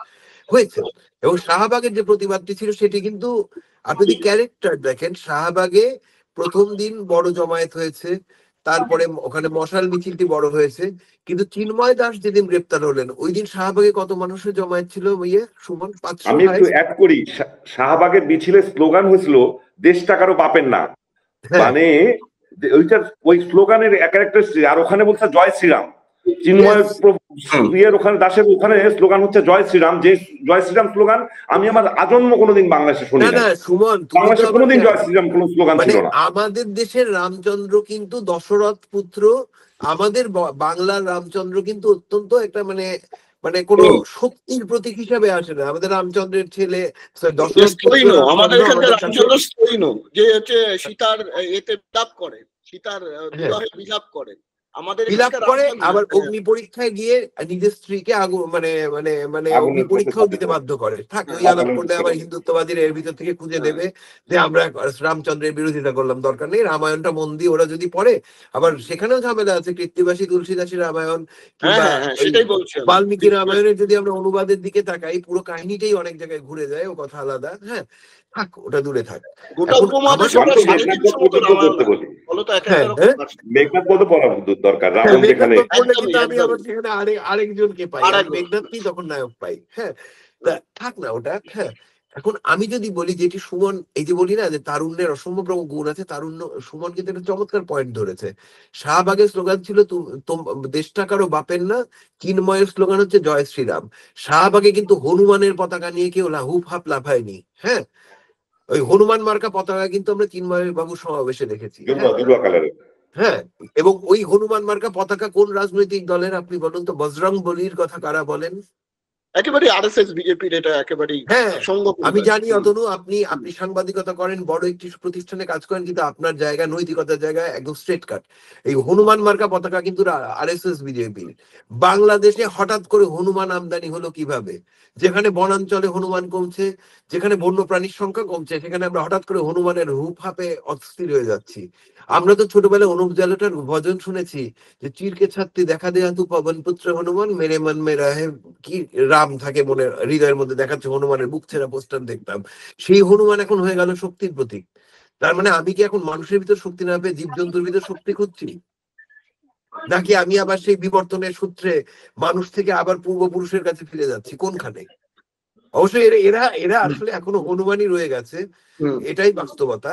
হয়েছে। এবং শাহবাগের যে প্রতিবাদটি ছিল সেটি কিন্তু আপনি যদি ক্যারেক্টার দেখেন, শাহবাগে প্রথম দিন বড় জমায়েত হয়েছে, তারপরে ওখানে মশাল মিছিলটি বড় হয়েছে, কিন্তু চিন্ময় দাস যেদিন গ্রেপ্তার হলেন ওই দিন শাহবাগে কত মানুষের জমায়েত ছিল সুমন? 500। আমি একটু অ্যাড করি, শাহবাগের মিছিলের স্লোগান হয়েছিল দেশ টাকারও বাপের না, মানে ওইটার ওই স্লোগানের ক্যারেক্টারিস্টিক। আর ওখানে বলছে জয় শ্রীরাম, চিন্ময় ওখানে দাসের ওখানে স্লোগান হচ্ছে জয় শ্রীরাম, যে জয় শ্রীরাম স্লোগান আমি আমার আজন্ম কোনোদিন বাংলাদেশে শুনি না। সুমন, বাংলাদেশে কোনোদিন জয় শ্রীরাম কোন স্লোগান ছিল না। আমাদের দেশের রামচন্দ্র কিন্তু দশরথ পুত্র, আমাদের বাংলার রামচন্দ্র কিন্তু অত্যন্ত একটা মানে মানে কোন শক্তির প্রতীক হিসাবে আসে না। আমাদের রামচন্দ্রের ছেলে আমাদের এখানকার রামচন্দ্র যে হচ্ছে সীতার এতে বিলাপ করে, সীতার বিবাহে বিলাপ করে, বিলাপ করে, আবার অগ্নি পরীক্ষায় গিয়ে নিজের স্ত্রীকে মানে মানে মানে অগ্নি পরীক্ষাও দিতে বাধ্য করে। থাক, ওই আলাপ করলে আবার হিন্দুত্ববাদীরা এর ভিতর থেকে খুঁজে দেবে যে আমরা রামচন্দ্রের বিরোধিতা করলাম, দরকার নেই। রামায়ণটা মন দিয়ে ওরা যদি পড়ে, আবার সেখানেও ঝামেলা আছে, কৃত্তিবাসী তুলসীদাসী রামায়ণ কিংবা বাল্মীকি রামায়ণের যদি আমরা অনুবাদের দিকে তাকাই, পুরো কাহিনীটাই অনেক জায়গায় ঘুরে যায়, ও কথা আলাদা। হ্যাঁ, থাক, ওটা দূরে থাক। আরেকজনকে পাই, মেঘনাথকেই তখন নায়ক পাই। হ্যাঁ, থাক না ওটা। হ্যাঁ, এখন আমি যদি বলি যে এটি সুমন, এই যে বলি না যে তারুণ্যের অসম্ভব গুণ আছে, তারুণ্য, সুমন কিন্তু একটা চমৎকার পয়েন্ট ধরেছে। শাহবাগের স্লোগান ছিল দেশ টাকারও বাপের না, চিন্ময়ের স্লোগান হচ্ছে জয় শ্রীরাম। শাহবাগে কিন্তু হনুমানের পতাকা নিয়ে কেউ হুপ হাপ লাফায়নি। হ্যাঁ, ওই হনুমান মার্কা পতাকা কিন্তু আমরা চিন্ময় বাবুর সমাবেশে দেখেছি। হ্যাঁ, এবং ওই হনুমান মার্কা পতাকা কোন রাজনৈতিক দলের আপনি বলুন তো? বজরং বলির কথা কারা বলেন? একেবারে আরএসএস বিজেপির, এটা একেবারে। হ্যাঁ, আমি জানি অতনু, আপনি সাংবাদিকতা করেন, বড় একটি প্রতিষ্ঠানে কাজ করেন, কিন্তু আপনার জায়গা, নৈতিকতার জায়গায় একদম স্ট্রেট কাট। এই হনুমান মার্কা পতাকা কিন্তু আরএসএস বিজেপির। বাংলাদেশে হঠাৎ করে হনুমান আমদানি হলো কিভাবে? যেখানে বনাঞ্চলে হনুমান কমছে, যেখানে বন্য প্রাণীর সংখ্যা কমছে, সেখানে আমরা হঠাৎ করে হনুমানের হুপ হাপে অস্থির হয়ে যাচ্ছি। আমরা তো ছোটবেলায় অনুপ জালোটার ভজন শুনেছি যে চিরকে ছাত্রী দেখা দেয়া তু পবন পুত্র হনুমান মেরে মন মে রাহে, কি রাম থাকে মনে হৃদয়ের মধ্যে, দেখাচ্ছে হনুমানের বুক ছেঁড়া পোস্টার দেখতাম। সেই হনুমান এখন হয়ে গেল শক্তির প্রতীক। তার মানে আমি কি এখন মানুষের ভিতর শক্তি না পেয়ে জীবজন্তুর ভিতর শক্তি খুঁজছি, নাকি আমি আবার সেই বিবর্তনের সূত্রে মানুষ থেকে আবার পূর্বপুরুষের কাছে ফিরে যাচ্ছি? কোনখানে? অবশ্যই এরা আসলে এখনো হনুমানই রয়ে গেছে, এটাই বাস্তবতা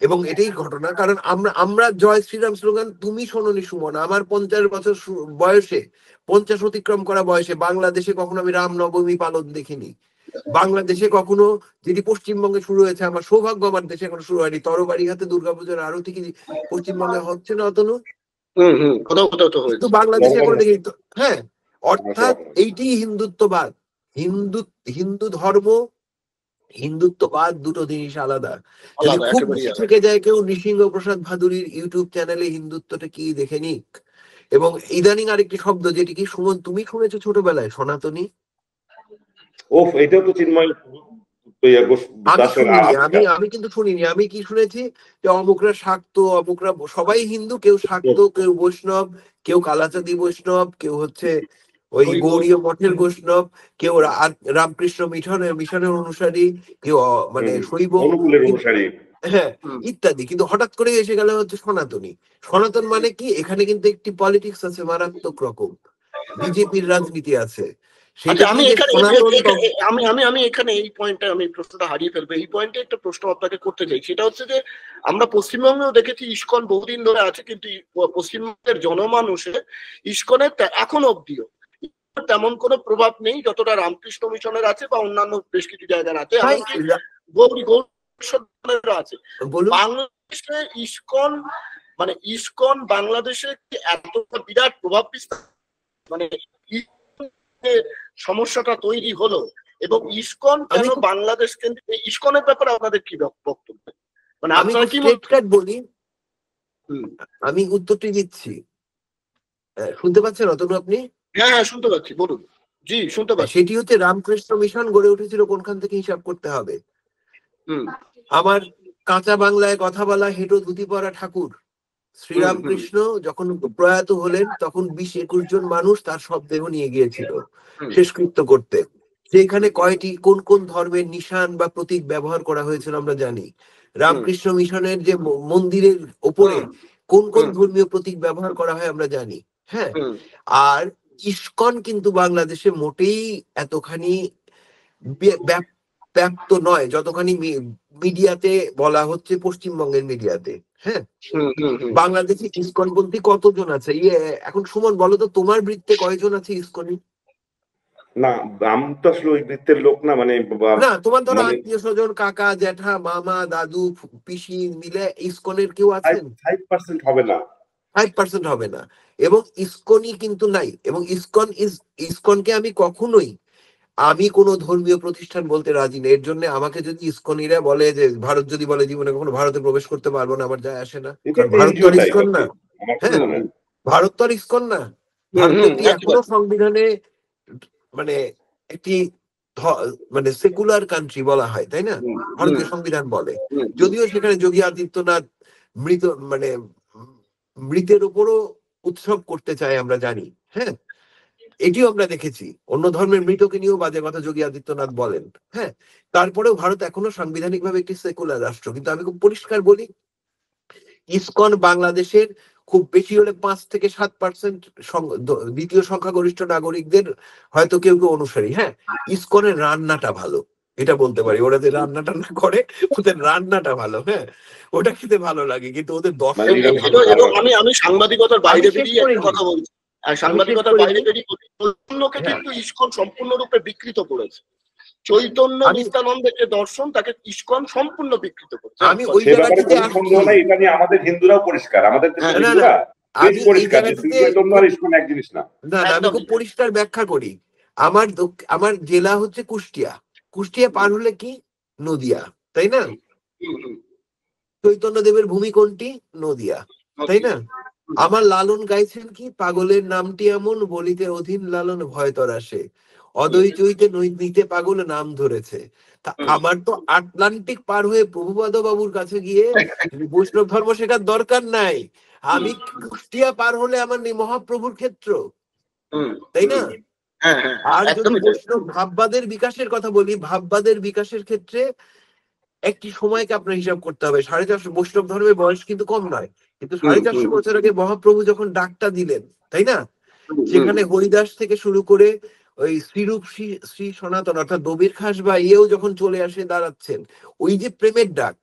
এবং এটাই ঘটনা। কারণ আমরা জয় শ্রীরাম স্লোগান তুমি শোনোনি সুমন, আমার 50 বছর বয়সে, 50 অতিক্রম করা বয়সে বাংলাদেশে কখনো আমি রামনবমী পালন দেখিনি। বাংলাদেশে কখনো, যেটি পশ্চিমবঙ্গে শুরু হয়েছে, আমার সৌভাগ্য আমার দেশে এখনো শুরু হয়নি, তরবারি হাতে দুর্গাপূজার আরতি কি পশ্চিমবঙ্গে হচ্ছে না অতনু? কিন্তু বাংলাদেশে এখন দেখি। হ্যাঁ, অর্থাৎ এইটি হিন্দুত্ববাদ। হিন্দু ধর্ম, হিন্দুত্ববাদ দুটো জিনিস আলাদা। যদি খুব থেকে যায় কেউ, নৃসিংহ প্রসাদ ভাদুরীর ইউটিউব চ্যানেলে হিন্দুত্বটা কি দেখে নিক। এবং ইদানিং আরেকটি শব্দ, যেটি কি সুমন তুমি শুনেছো ছোটবেলায়, সনাতনী। এটাও তো চিন্ময় আমি শুনিনি, আমি কিন্তু শুনিনি। আমি কি শুনেছি যে অমুকরা শাক্ত, অমুকরা সবাই হিন্দু, কেউ শাক্ত, কেউ বৈষ্ণব, কেউ কালাচাঁদি বৈষ্ণব, কেউ হচ্ছে ওই গৌড়ীয় মঠের বৈষ্ণব, কেউ রামকৃষ্ণ মিশনের অনুসারী, কেউ মানে শৈব, অনুসারী, হ্যাঁ ইত্যাদি। কিন্তু হঠাৎ করে এসে গেলে হচ্ছে সনাতনী। সনাতন মানে কি? এখানে কিন্তু একটি পলিটিক্স আছে মারাত্মক রকম, বিজেপির রাজনীতি আছে। আচ্ছা, আমি এখানে এই পয়েন্টে আমি প্রশ্নটা হারিয়ে ফেলবো। এই পয়েন্টে একটা প্রশ্ন আপনাকে করতে চাই, সেটা হচ্ছে যে আমরা পশ্চিমবঙ্গেও দেখেছি ইসকন বহুদিন ধরে আছে, কিন্তু পশ্চিমবঙ্গের জনমানুষে ইসকনের এখনো অব্দিও তেমন কোনো প্রভাব নেই যতটা রামকৃষ্ণ মিশনের আছে বা অন্যান্য বেশ কিছু জায়গার আছে, গৌরী আছে। বাংলাদেশে ইসকন মানে ইসকন বাংলাদেশে এতটা বিরাট প্রভাব বিস্তার, মানে সমস্যাটা তৈরি হলো, এবং ইসকন কেন বাংলাদেশ কেন্দ্রিক, ইসকনের ব্যাপারে আপনাদের কি বক্তব্য? মানে আপনারা কি বলি, আমি উত্তরটি দিচ্ছি। শুনতে পাচ্ছেন অতনু আপনি? হ্যাঁ শুনতে পাচ্ছি, বলুন। জি শুনতে পাচ্ছি। সেটি হচ্ছে রামকৃষ্ণ মিশন গড়ে উঠেছিল কোনখান থেকে হিসাব করতে হবে। আমার কাঁচা বাংলায় কথা বলা হেঁটো ধুতি পরা ঠাকুর শ্রীরামকৃষ্ণ যখন প্রয়াত হলেন, তখন 20-21 জন মানুষ তার সব দেহ নিয়ে গিয়েছিল শেষকৃত্য করতে। সেখানে কয়টি কোন কোন ধর্মের নিশান বা প্রতীক ব্যবহার করা হয়েছিল আমরা জানি। রামকৃষ্ণ মিশনের যে মন্দিরের ওপরে কোন কোন ধর্মীয় প্রতীক ব্যবহার করা হয় আমরা জানি। হ্যাঁ, আর ইসকন কিন্তু বাংলাদেশে মোটেই এতখানি ব্যাপ্ত নয় যতখানি মিডিয়াতে বলা হচ্ছে, পশ্চিমবঙ্গের মিডিয়াতে। হ্যাঁ, বাংলাদেশে ইসকনপন্থী কতজন আছে? এখন সুমন বলো তো, তোমার বৃত্তে কয়জন আছে ইসকনি? না, আমি তো আসলে ওই বৃত্তের লোক না, মানে না, তোমার ধরো আত্মীয় স্বজন, কাকা, জ্যাঠা, মামা, দাদু, পিসি মিলে ইসকনের কেউ আছেন? 5% হবে না, 5% হবে না। এবং ইসকনি কিন্তু নাই। এবং ইসকনকে আমি কখনোই আমি কোন ধর্মীয় প্রতিষ্ঠান বলতে রাজি নেই। এর জন্য আমাকে যদি ইসকনিরা বলে যে ভারত যদি বলে জীবনে কখনো ভারতে প্রবেশ করতে পারবো না, আমার যায় আসে না। ভারত তো আর ইসকন না। হ্যাঁ, ভারত তো আর ইসকন না। ভারত এখনো সংবিধানে মানে একটি মানে সেকুলার কান্ট্রি বলা হয়, তাই না? ভারতীয় সংবিধান বলে। যদিও সেখানে যোগী আদিত্যনাথ মৃতের উপরও উৎসব করতে চায় আমরা জানি। হ্যাঁ, এটিও আমরা দেখেছি। অন্য ধর্মের মৃতকে নিয়েও বাজে কথা যোগী আদিত্যনাথ বলেন। হ্যাঁ, তারপরেও ভারত এখনো সাংবিধানিক ভাবে একটি সেকুলার রাষ্ট্র। কিন্তু আমি খুব পরিষ্কার বলি, ইসকন বাংলাদেশের খুব বেশি হলে 5 থেকে 7% দ্বিতীয় সংখ্যাগরিষ্ঠ নাগরিকদের হয়তো কেউ কেউ অনুসারী। হ্যাঁ, ইসকনের রান্নাটা ভালো, এটা বলতে পারি। ওরা যে রান্নাটা না করে, ওদের রান্নাটা ভালো। হ্যাঁ, ওটা খেতে ভালো লাগে, কিন্তু ওদের আমি সাংবাদিকতার বাইরে বেরিয়ে একটা কথা বলছি। সাংবাদিকতার বাইরে বেরিয়ে চৈতন্যকে কিন্তু ইসকন সম্পূর্ণরূপে বিকৃত করেছে। চৈতন্য নিত্যানন্দের যে দর্শন, তাকে ইসকন সম্পূর্ণ বিকৃত করেছে। আমি ওই জায়গাটিতে এটা নিয়ে আমাদের হিন্দুরাও পরিষ্কার, আমাদের আমি খুব পরিষ্কার ব্যাখ্যা করি। আমার জেলা হচ্ছে কুষ্টিয়া। কুষ্টিয়া পার হলে কি নদিয়া, তাই না? চৈতন্য দেবের ভূমি কোনটি? নদিয়া, তাই না? আমার লালন গাইছেন কি? পাগলের নামটি এমন, বলিতে অধীন লালন ভয় তরাসে, অদৈ চৈতে নিতে পাগল নাম ধরেছে। তা আমার তো আটলান্টিক পার হয়ে প্রভুপাদ বাবুর কাছে গিয়ে বৈষ্ণব ধর্ম শেখার দরকার নাই। আমি কুষ্টিয়া পার হলে আমার মহাপ্রভুর ক্ষেত্র, তাই না? আর যদি বৈষ্ণব ভাববাদের বিকাশের কথা বলি, ভাববাদের বিকাশের ক্ষেত্রে একটি সময়কে আপনার হিসাব করতে হবে। 450 বৈষ্ণব ধর্মের বয়স কিন্তু কম নয়, কিন্তু 450 বছর আগে মহাপ্রভু যখন ডাকটা দিলেন, তাই না? যেখানে হরিদাস থেকে শুরু করে ওই শ্রীরূপ শ্রী সনাতন অর্থাৎ দবির খাস বা ইয়েও যখন চলে আসে দাঁড়াচ্ছেন, ওই যে প্রেমের ডাক,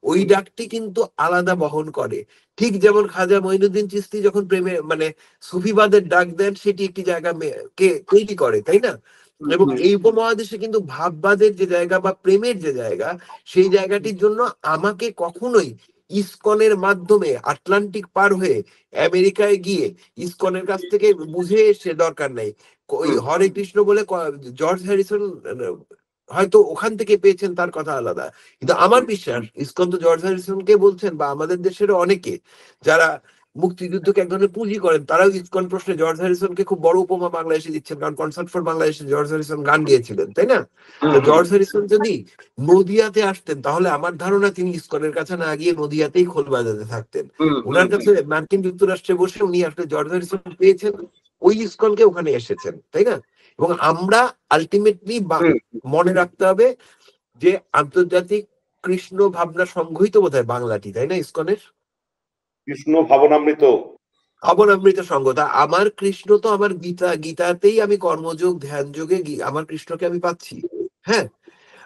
ওই ডাকটি কিন্তু আলাদা বহন করে। ঠিক যেমন খাজা মঈনুদ্দিন চিশতি যখন প্রেমে মানে সুফিবাদের ডাক দেন, সেটি একটি জায়গা কে তৈরি করে, তাই না? এবং এই উপমহাদেশে কিন্তু ভাববাদের যে জায়গা বা প্রেমের যে জায়গা, সেই জায়গাটির জন্য আমাকে কখনোই ইসকনের মাধ্যমে আটলান্টিক পার হয়ে আমেরিকায় গিয়ে ইসকনের কাছ থেকে বুঝে এসে দরকার নেই। ওই হরে কৃষ্ণ বলে জর্জ হ্যারিসন হয়তো ওখান থেকে পেয়েছেন, তার কথা আলাদা। কিন্তু আমার বিশ্বাস ইসকন তো জর্জ হ্যারিসনকে বলছেন, বা আমাদের দেশেরও অনেকে যারা মুক্তিযুদ্ধকে এক ধরনের পুঁজি করেন, তারাও ইসকন প্রশ্নে জর্জ হ্যারিসনকে খুব বড় উপমা বাংলাদেশে দিচ্ছেন, কারণ কনসার্ট ফর বাংলাদেশে জর্জ হ্যারিসন গান গিয়েছিলেন, তাই না? তো জর্জ হ্যারিসন যদি নদিয়াতে আসতেন তাহলে আমার ধারণা তিনি ইসকনের কাছে না গিয়ে নদিয়াতেই খোল বাজাতে থাকতেন। ওনার কাছে মার্কিন যুক্তরাষ্ট্রে বসে উনি আসলে জর্জ হ্যারিসন পেয়েছেন, ওই ইসকনকে ওখানে এসেছেন, তাই না? এবং আমরা আলটিমেটলি মনে রাখতে হবে যে আন্তর্জাতিক কৃষ্ণ ভাবনা সংঘিত বোধহয় বাংলাটি, তাই না? ইসকনের কৃষ্ণ ভাবনামৃত অবলম্বিত সংঘ। তা আমার কৃষ্ণ তো আমার গীতাতেই আমি কর্মযোগ ধ্যান যোগে আমার কৃষ্ণকে আমি পাচ্ছি। হ্যাঁ,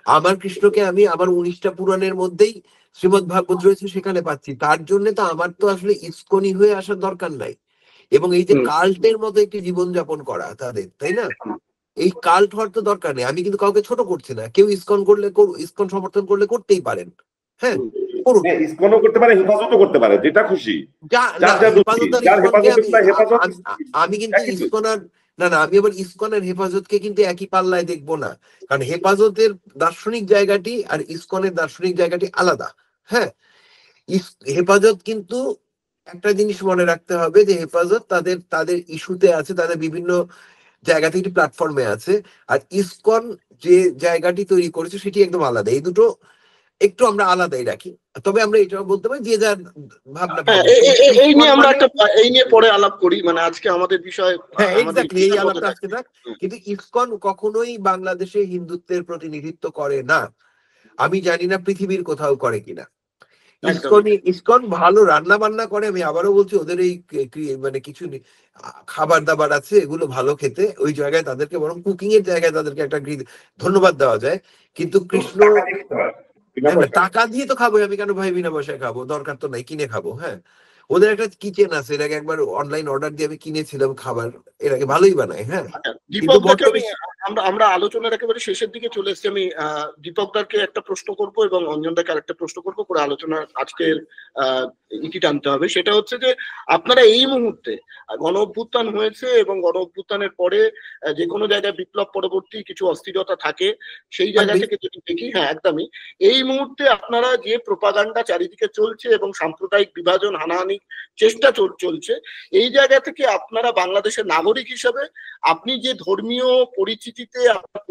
আমার কৃষ্ণকে আমি আমার 19টা পুরাণের মধ্যেই শ্রীমদ ভাগবত রয়েছে সেখানে পাচ্ছি। তার জন্য তো আমার তো আসলে ইসকনি হয়ে আসার দরকার নাই। এবং এই যে কাল্টের মতো একটি জীবনযাপন করা তাদের, তাই না? এই কাল্ট হওয়ার তো দরকার নেই। আমি কিন্তু কাউকে ছোট করছি না, কেউ ইসকন করলে ইসকন সমর্থন করলে করতেই পারেন। হ্যাঁ, ইসকনও করতে পারে, হেফাজতও করতে পারে, যেটা খুশি। আমি কিন্তু ইসকন আর না আমি আবার ইসকনের হেফাজতকে কিন্তু একই পাল্লায় দেখবো না, কারণ হেফাজতের দার্শনিক জায়গাটি আর ইসকনের দার্শনিক জায়গাটি আলাদা। হ্যাঁ, হেফাজত কিন্তু একটা জিনিস মনে রাখতে হবে যে হেফাজত তাদের ইস্যুতে আছে, তাদের বিভিন্ন জায়গা থেকে প্ল্যাটফর্মে আছে, আর ইসকন যে জায়গাটি তৈরি করেছে সেটি একদম আলাদা। এই দুটো একটু আমরা আলাদাই রাখি। তবে আমরা এটাও বলতে পারি যে যার ভাবনা, এই নিয়ে আমরা এই নিয়ে পরে আলাপ করি, মানে আজকে আমাদের বিষয়। হ্যাঁ, এক্স্যাক্টলি, এই আলাপটা আজকে থাক। কিন্তু ইসকন কখনোই বাংলাদেশে হিন্দুত্বের প্রতিনিধিত্ব করে না। আমি জানি না পৃথিবীর কোথাও করে কিনা। ইসকন ভালো রান্না বান্না করে, আমি আবারও বলছি, ওদের এই মানে কিছু খাবার দাবার আছে এগুলো ভালো খেতে, ওই জায়গায় তাদেরকে বরং কুকিং এর জায়গায় তাদেরকে একটা ধন্যবাদ দেওয়া যায়। কিন্তু কৃষ্ণ টাকা দিয়ে তো খাবো, আমি কেন ভাই বিনা পয়সায় খাবো? দরকার তো নাই, কিনে খাবো। হ্যাঁ, ওদের একটা কিচেন আছে, এর আগে একবার অনলাইন অর্ডার দিয়ে আমি কিনেছিলাম খাবার, এর আগে ভালোই বানায়। হ্যাঁ, আমরা আলোচনার একেবারে শেষের দিকে চলে এসেছি। আমি দীপকদাকে একটা প্রশ্ন করব এবং অঞ্জনদাকে আরেকটা প্রশ্ন করবো, করে আলোচনার আজকের ইতি টানতে হবে। সেটা হচ্ছে যে আপনারা এই মুহূর্তে গণ অভ্যুত্থান হয়েছে এবং গণ অভ্যুত্থানের পরে যে কোনো জায়গায় বিপ্লব পরবর্তী কিছু অস্থিরতা থাকে, সেই জায়গা থেকে যদি দেখি, হ্যাঁ একদমই, এই মুহূর্তে আপনারা যে প্রোপাগান্ডা চারিদিকে চলছে এবং সাম্প্রদায়িক বিভাজন হানাহানি চেষ্টা চলছে, এই জায়গা থেকে আপনারা বাংলাদেশের নাগরিক হিসেবে আপনি যে ধর্মীয় পরিচিতিতে আপনার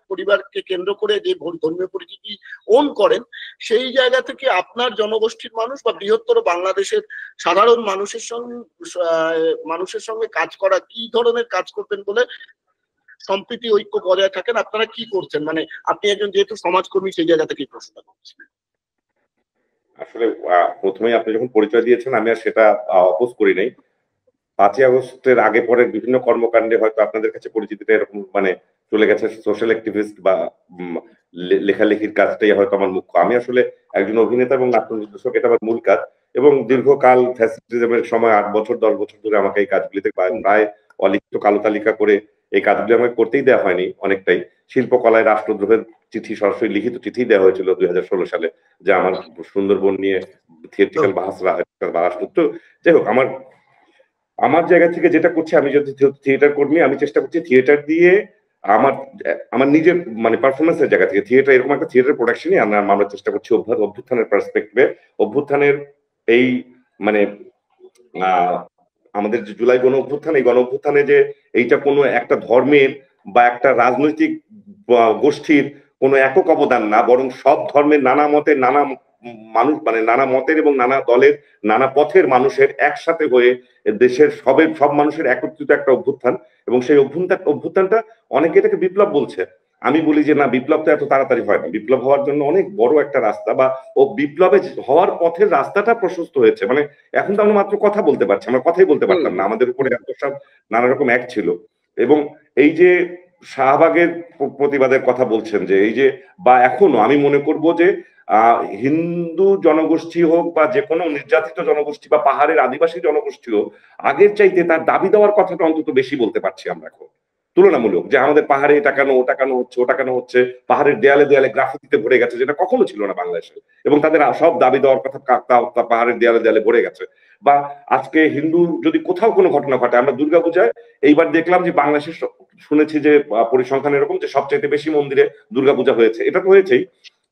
পরিবারকে কেন্দ্র করে যে ধর্মীয় পরিচিতি ওন করেন, সেই জায়গা থেকে আপনার জনগোষ্ঠীর মানুষ বা বৃহত্তর বাংলাদেশের সাধারণ মানুষের সঙ্গে কাজ করা, কি ধরনের কাজ করবেন বলে সম্প্রীতি ঐক্য বজায় থাকেন, আপনারা কি করছেন? মানে আপনি একজন যেহেতু সমাজকর্মী, সেই জায়গা থেকে প্রশ্নটা করছেন। আসলে প্রথমেই আপনি যখন পরিচয় দিয়েছেন আমি আর সেটা অপোজ করি নাই। 5ই আগস্টের আগে পরে বিভিন্ন কর্মকাণ্ডে হয়তো আপনাদের কাছে পরিচিতিটা এরকম মানে চলে গেছে, সোশ্যাল অ্যাক্টিভিস্ট বা লেখালেখির কাজটাই হয়তো আমার মুখ্য। আমি আসলে একজন অভিনেতা এবং নাট্য নির্দেশক, এটা আমার মূল কাজ। এবং দীর্ঘকাল ফ্যাসিলিজমের সময় 8 বছর 10 বছর ধরে আমাকে এই কাজগুলিতে প্রায় অলিখিত কালো তালিকা করে এই কাজগুলি আমাকে করতেই দেওয়া হয়নি অনেকটাই। শিল্পকলায় রাষ্ট্রদ্রোহের চিঠি, সরাসরি লিখিত চিঠি দেওয়া হয়েছিল 2016 সালে, যে আমার সুন্দরবন নিয়ে থিয়েট্রিক্যাল বাহাসরা রাষ্ট্র। যাই হোক, আমার জায়গা থেকে যেটা করছি, আমি যদি থিয়েটার কর্মী, আমি চেষ্টা করছি থিয়েটার দিয়ে আমার নিজের মানে পারফরমেন্সের জায়গা থেকে থিয়েটার, এরকম একটা থিয়েটার প্রোডাকশনই আমরা চেষ্টা করছি অভ্যুত্থানের পার্সপেক্টিভে। অভ্যুত্থানের এই মানে আমাদের যে জুলাই গণ অভ্যুত্থান, এই গণ অভ্যুত্থানে যে এইটা কোনো একটা ধর্মের বা একটা রাজনৈতিক গোষ্ঠীর কোনো একক অবদান না, বরং সব ধর্মের নানা মতের নানা মানুষ, মানে নানা মতের এবং নানা দলের নানা পথের মানুষের একসাথে হয়ে দেশের সব মানুষের একত্রিত একটা অভ্যুত্থান। এবং সেই অভ্যুত্থানটা অনেকে এটাকে বিপ্লব বলছে, আমি বলি যে না, বিপ্লব তো এত তাড়াতাড়ি হয় না। বিপ্লব হওয়ার জন্য অনেক বড় একটা রাস্তা, বা বিপ্লবে হওয়ার পথের রাস্তাটা প্রশস্ত হয়েছে। মানে এখন তো আমরা মাত্র কথা বলতে পারছি, আমরা কথাই বলতে পারতাম না, আমাদের উপরে এত সব নানা রকম অ্যাক্ট ছিল। এবং এই যে শাহবাগের প্রতিবাদের কথা বলছেন, যে এই যে, বা এখনো আমি মনে করব যে হিন্দু জনগোষ্ঠী হোক বা যে কোনো নির্যাতিত জনগোষ্ঠী বা পাহাড়ের আদিবাসী জনগোষ্ঠী হোক, আগের চাইতে তার দাবি দেওয়ার কথাটা অন্তত বেশি বলতে পারছি আমরা এখন তুলনামূলক। যে আমাদের পাহাড়ে এটা কেন, ওটা কেন হচ্ছে, ওটা কেন হচ্ছে, পাহাড়ের দেয়ালে দেয়ালে গ্রাফিতিতে ভরে গেছে, যেটা কখনো ছিল না বাংলাদেশে। এবং তাদের সব দাবি দেওয়ার কথা পাহাড়ের দেয়ালে দেয়ালে ভরে গেছে। বা আজকে হিন্দু যদি কোথাও কোনো ঘটনা ঘটে, আমরা দুর্গাপূজায় এইবার দেখলাম যে বাংলাদেশে শুনেছি যে পরিসংখ্যান এরকম যে সবচাইতে বেশি মন্দিরে দুর্গাপূজা হয়েছে, এটা তো হয়েছেই।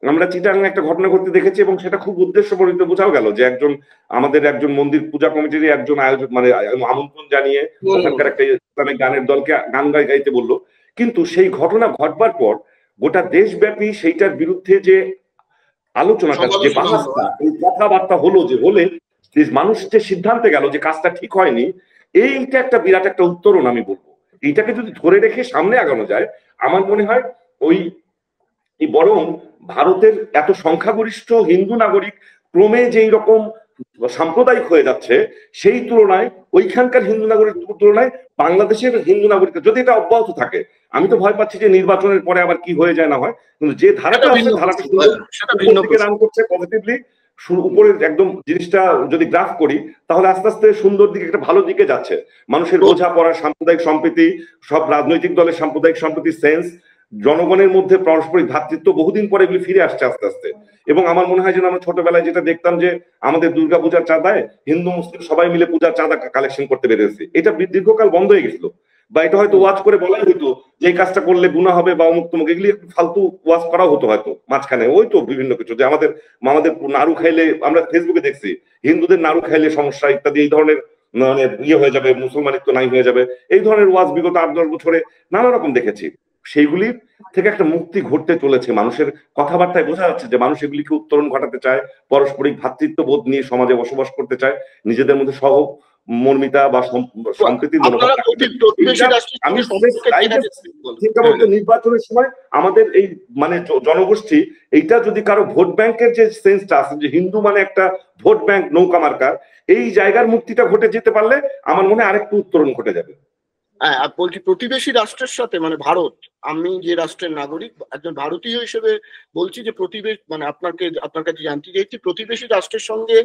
আমরা চিটাং একটা ঘটনা ঘটতে দেখেছি এবং সেটা খুব উদ্দেশ্যপ্রণীত বোঝাও গেল যে আমাদের একজন মন্দির পূজা কমিটির একজন আয়োজক মানে আমন্ত্রণ জানিয়ে ওখানকার একটা ইসলামিক গানের দলকে গান গাইতে বললো, কিন্তু সেই ঘটনা ঘটবার পর গোটা দেশব্যাপী সেইটার বিরুদ্ধে যে আলোচনাটা, যে বাহাসটা, এই কথাবার্তা হলো, যে হলে মানুষ যে সিদ্ধান্তে গেল যে কাজটা ঠিক হয়নি, এইটা একটা বিরাট একটা উত্তরণ আমি বলবো। এইটাকে যদি ধরে রেখে সামনে আগানো যায়, আমার মনে হয় বরং ভারতের এত সংখ্যাগরিষ্ঠ হিন্দু নাগরিক ক্রমে যেই রকম সাম্প্রদায়িক হয়ে যাচ্ছে, সেই তুলনায় ওইখানকার হিন্দু নাগরিক তুলনায় বাংলাদেশের হিন্দু নাগরিক যদি এটা অব্যাহত থাকে, আমি তো ভয় পাচ্ছি যে নির্বাচনের পরে আবার কি হয়ে যায় না হয়, কিন্তু যে ধারাটা আছে ধারাটা রান করছে পজিটিভলি, উপরের একদম জিনিসটা যদি গ্রাফ করি তাহলে আস্তে আস্তে সুন্দর দিকে, একটা ভালো দিকে যাচ্ছে। মানুষের বোঝাপড়া, সাম্প্রদায়িক সম্প্রীতি, সব রাজনৈতিক দলের সাম্প্রদায়িক সম্প্রীতির সেন্স, জনগণের মধ্যে পারস্পরিক ভ্রাতৃত্ব বহুদিন পরে এগুলি ফিরে আসছে আস্তে আস্তে। এবং আমার মনে হয় যে আমরা ছোটবেলায় যেটা দেখতাম যে আমাদের দুর্গাপূজার চাঁদায় হিন্দু মুসলিম সবাই মিলে পূজার চাঁদা কালেকশন করতে পেরেছে, এটা দীর্ঘকাল বন্ধ হয়ে গেছিল, বা এটা হয়তো ওয়াজ করে বলাই হইতো যে এই কাজটা করলে গুনাহ হবে বা অমুক তমুক, এগুলি ফালতু ওয়াজ করা হতো হয়তো মাঝখানে, ওই তো বিভিন্ন কিছু যে আমাদের নাড়ু খাইলে, আমরা ফেসবুকে দেখছি হিন্দুদের নাড়ু খাইলে সমস্যা ইত্যাদি, এই ধরনের মানে হয়ে যাবে, মুসলমানিত্ব নাই হয়ে যাবে, এই ধরনের ওয়াজ বিগত 8-10 বছরে নানা রকম দেখেছি। সেইগুলি থেকে একটা মুক্তি ঘটতে চলেছে, মানুষের কথাবার্তায় বোঝা যাচ্ছে যে মানুষ এগুলিকে উত্তরণ ঘটাতে চায়, পারস্পরিক ভ্রাতৃত্ব বোধ নিয়ে সমাজে বসবাস করতে চায়, নিজেদের মধ্যে মর্মিতা বা সম্প্রীতির মনোভাব। নির্বাচনের সময় আমাদের এই মানে জনগোষ্ঠী এইটা যদি কারো ভোট ব্যাংকের যে সেন্সটা আছে যে হিন্দু মানে একটা ভোট ব্যাংক নৌকা মার্কার, এই জায়গার মুক্তিটা ঘটে যেতে পারলে আমার মনে হয় আরেকটু উত্তরণ ঘটে যাবে। হ্যাঁ, বলছি প্রতিবেশী রাষ্ট্রের সাথে, মানে ভারত, আমি যে রাষ্ট্রের নাগরিক একজন ভারতীয় হিসেবে বলছি যে মানে আপনার কাছে জানতে চাইছি প্রতিবেশী রাষ্ট্রের সঙ্গে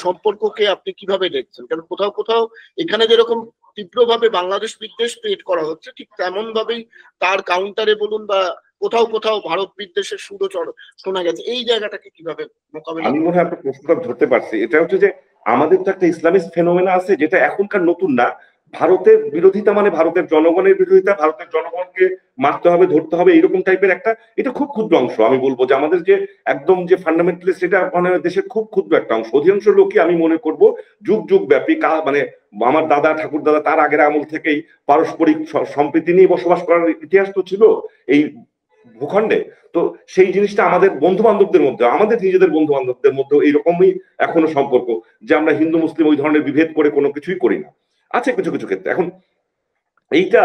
সম্পর্ককে আপনি কিভাবে দেখছেন? কারণ কোথাও কোথাও এখানে যেরকম তীব্রভাবে বাংলাদেশ বিদ্বেষ ক্রিয়েট করা হচ্ছে, ঠিক তেমন ভাবেই তার কাউন্টারে বলুন বা কোথাও কোথাও ভারত বিদ্বেষের সুরও শোনা গেছে। এই জায়গাটাকে কিভাবে মোকাবেলা? আমি মনে হয় আপনার প্রশ্নটা ধরতে পারছি। এটা হচ্ছে যে আমাদের তো একটা ইসলামিস্ট ফেনোমেনা আছে যেটা এখনকার নতুন না। ভারতের বিরোধিতা মানে ভারতের জনগণের বিরোধিতা, ভারতের জনগণকে মারতে হবে, ধরতে হবে, এইরকম টাইপের একটা, এটা খুব ক্ষুদ্র অংশ। আমি বলবো যে আমাদের যে একদম যে ফান্ডামেন্টালিস্ট, এটা মানে দেশের খুব ক্ষুদ্র একটা অংশ। অধিকাংশ লোকই আমি মনে করব যুগ যুগ ব্যাপী, মানে আমার দাদা ঠাকুর দাদা তার আগের আমল থেকেই পারস্পরিক সম্প্রীতি নিয়ে বসবাস করার ইতিহাস তো ছিল এই ভূখণ্ডে। তো সেই জিনিসটা আমাদের বন্ধু বান্ধবদের মধ্যে, আমাদের নিজেদের বন্ধু বান্ধবদের মধ্যে এইরকমই এখনো সম্পর্ক, যে আমরা হিন্দু মুসলিম ওই ধরনের বিভেদ করে কোনো কিছুই করি না। আছে কিছু কিছু ক্ষেত্রে। এখন এইটা